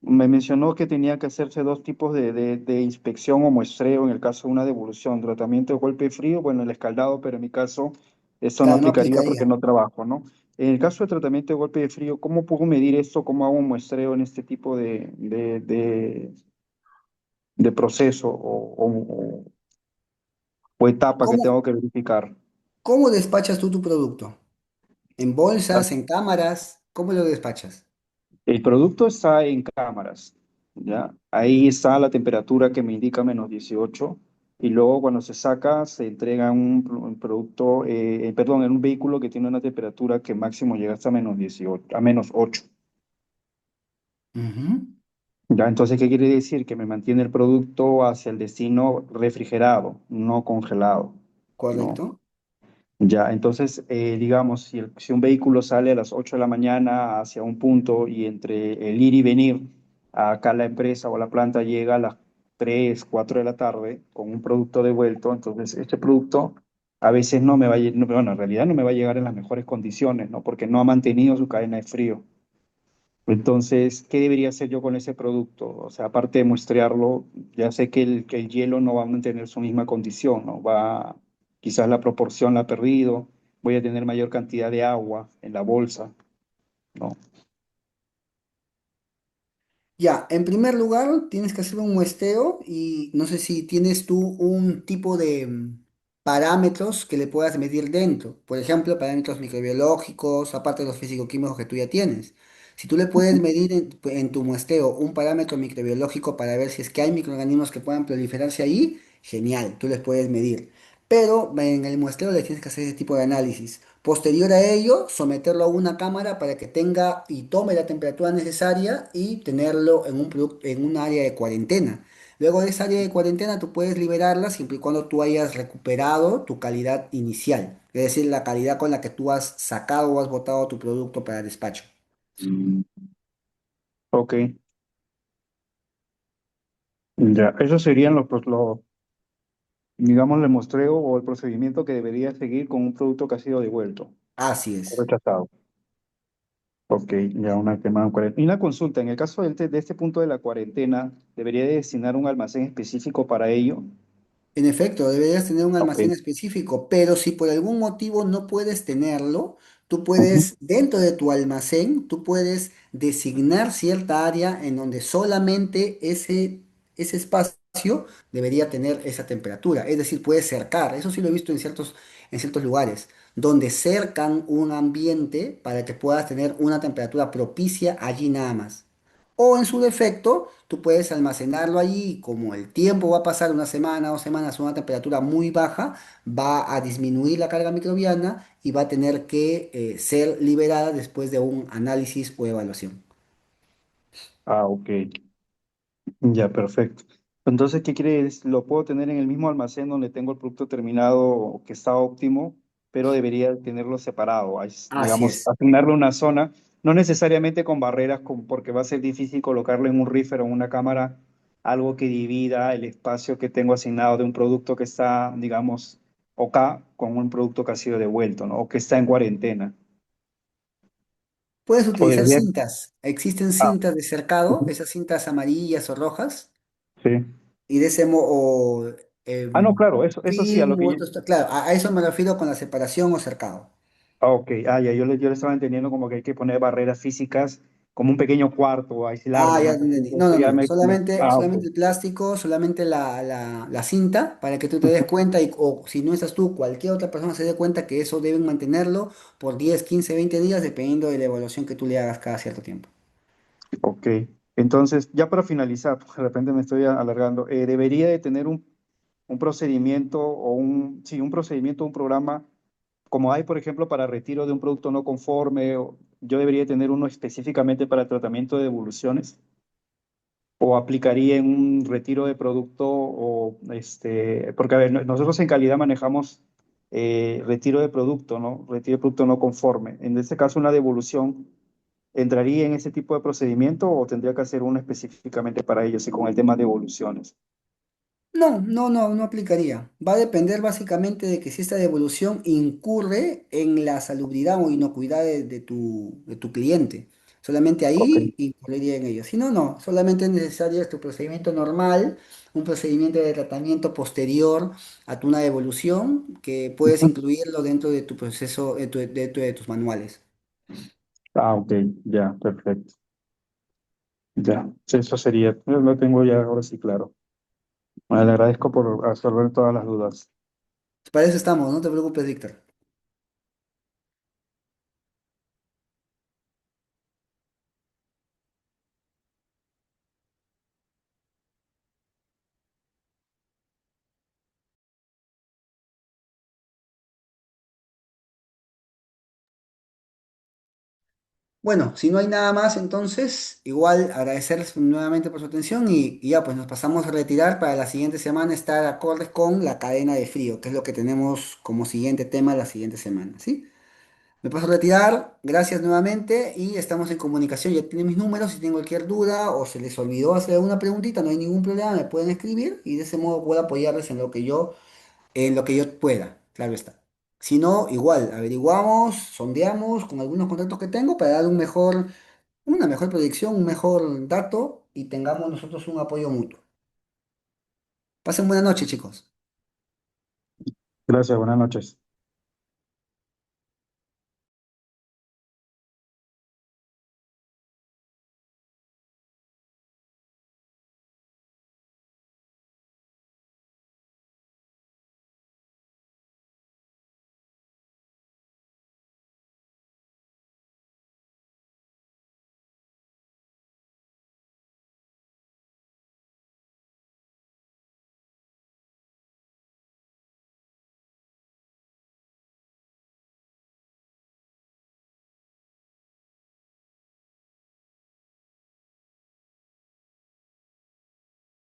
me mencionó que tenía que hacerse dos tipos de inspección o muestreo en el caso de una devolución, tratamiento de golpe frío, bueno, el escaldado, pero en mi caso eso no Claro, no aplicaría porque aplicaría. no trabajo, ¿no? En el caso de tratamiento de golpe de frío, ¿cómo puedo medir esto? ¿Cómo hago un muestreo en este tipo de proceso o etapa que ¿Cómo, tengo que verificar? cómo despachas tú tu producto? ¿En bolsas, As- en cámaras? ¿Cómo lo despachas? El producto está en cámaras, ¿ya? Ahí está la temperatura que me indica menos 18 y luego cuando se saca se entrega un producto, perdón, en un vehículo que tiene una temperatura que máximo llega hasta menos 18, a menos 8. Ujú. ¿Ya? Entonces, ¿qué quiere decir? Que me mantiene el producto hacia el destino refrigerado, no congelado, ¿no? Correcto. Ya, entonces, digamos, si un vehículo sale a las 8 de la mañana hacia un punto y entre el ir y venir, acá la empresa o la planta llega a las 3 4 de la tarde con un producto devuelto, entonces este producto a veces no me va a, bueno, en realidad no me va a llegar en las mejores condiciones, ¿no? Porque no ha mantenido su cadena de frío. Entonces, ¿qué debería hacer yo con ese producto? O sea, aparte de muestrearlo, ya sé que el hielo no va a mantener su misma condición, ¿no? Quizás la proporción la ha perdido, voy a tener mayor cantidad de agua en la bolsa, ¿no? Ya, en primer lugar, tienes que hacer un muestreo y no sé si tienes tú un tipo de parámetros que le puedas medir dentro. Por ejemplo, parámetros microbiológicos, aparte de los físico-químicos que tú ya tienes. Si tú le puedes medir en tu muestreo un parámetro microbiológico para ver si es que hay microorganismos que puedan proliferarse ahí, genial, tú les puedes medir. Pero en el muestreo le tienes que hacer ese tipo de análisis. Posterior a ello, someterlo a una cámara para que tenga y tome la temperatura necesaria y tenerlo en en un área de cuarentena. Luego de esa área de cuarentena, tú puedes liberarla siempre y cuando tú hayas recuperado tu calidad inicial, es decir, la calidad con la que tú has sacado o has botado tu producto para despacho. Ok, ya. Esos serían digamos, el muestreo o el procedimiento que debería seguir con un producto que ha sido devuelto Así o es. rechazado. Ok, ya una quemada en cuarentena. Y una consulta, en el caso de este punto de la cuarentena, ¿debería de destinar un almacén específico para ello? En efecto, deberías tener un Ok. almacén específico, pero si por algún motivo no puedes tenerlo, tú Ujú. puedes, dentro de tu almacén, tú puedes designar cierta área en donde solamente ese espacio debería tener esa temperatura. Es decir, puedes cercar, eso sí lo he visto en ciertos lugares, donde cercan un ambiente para que puedas tener una temperatura propicia allí nada más. O en su defecto, tú puedes almacenarlo allí y como el tiempo va a pasar una semana, 2 semanas, a una temperatura muy baja, va a disminuir la carga microbiana y va a tener que ser liberada después de un análisis o evaluación. Ah, ok. Ya, perfecto. Entonces, ¿qué quiere decir? Lo puedo tener en el mismo almacén donde tengo el producto terminado que está óptimo, pero debería tenerlo separado, Así digamos, es. asignarle una zona, no necesariamente con barreras, porque va a ser difícil colocarle en un reefer o en una cámara algo que divida el espacio que tengo asignado de un producto que está, digamos, OK con un producto que ha sido devuelto, ¿no? O que está en cuarentena. Puedes O utilizar debería. cintas. Existen Ah, cintas de cercado, ujú, esas cintas amarillas o rojas, sí. y de ese modo, Ah, no, claro, eso sí, a lo film que u yo. otros, claro, a eso me refiero con la separación o cercado. Ah, ok, ya, yo le estaba entendiendo como que hay que poner barreras físicas, como un pequeño cuarto, Ah, aislarlo, ya ¿no? te entendí. Entonces No, no, ya no. Solamente, ah, ok, solamente el plástico, solamente la cinta para que tú te des cuenta y o si no estás tú, cualquier otra persona se dé cuenta que eso deben mantenerlo por 10, 15, 20 días dependiendo de la evaluación que tú le hagas cada cierto tiempo. ok. Entonces, ya para finalizar, porque de repente me estoy alargando, debería de tener un procedimiento o sí, un procedimiento, un programa, como hay, por ejemplo, para retiro de un producto no conforme, yo debería tener uno específicamente para tratamiento de devoluciones. ¿O aplicaría en un retiro de producto o porque a ver, nosotros en calidad manejamos retiro de producto, ¿no? Retiro de producto no conforme. En este caso, una devolución, ¿entraría en ese tipo de procedimiento o tendría que hacer uno específicamente para ellos y con el tema de devoluciones? No, no, no, no aplicaría. Va a depender básicamente de que si esta devolución incurre en la salubridad o inocuidad de tu cliente. Solamente Ok. ahí incurriría en ello. Si no, no. Solamente es necesario tu procedimiento normal, un procedimiento de tratamiento posterior a tu una devolución que puedes Ujú. incluirlo dentro de tu proceso, dentro de tus manuales. Ah, ok, ya, perfecto. Ya, sí, eso sería, lo tengo ya ahora sí claro. Bueno, le agradezco por resolver todas las dudas. Para eso estamos, no te preocupes, Víctor. Bueno, si no hay nada más, entonces igual agradecerles nuevamente por su atención y ya pues nos pasamos a retirar para la siguiente semana estar acordes con la cadena de frío, que es lo que tenemos como siguiente tema la siguiente semana, ¿sí? Me paso a retirar, gracias nuevamente y estamos en comunicación. Ya tienen mis números, si tienen cualquier duda o se les olvidó hacer alguna preguntita, no hay ningún problema, me pueden escribir y de ese modo puedo apoyarles en lo que yo pueda, claro está. Si no, igual, averiguamos, sondeamos con algunos contactos que tengo para dar una mejor proyección, un mejor dato y tengamos nosotros un apoyo mutuo. Pasen buena noche, chicos. Gracias, buenas noches.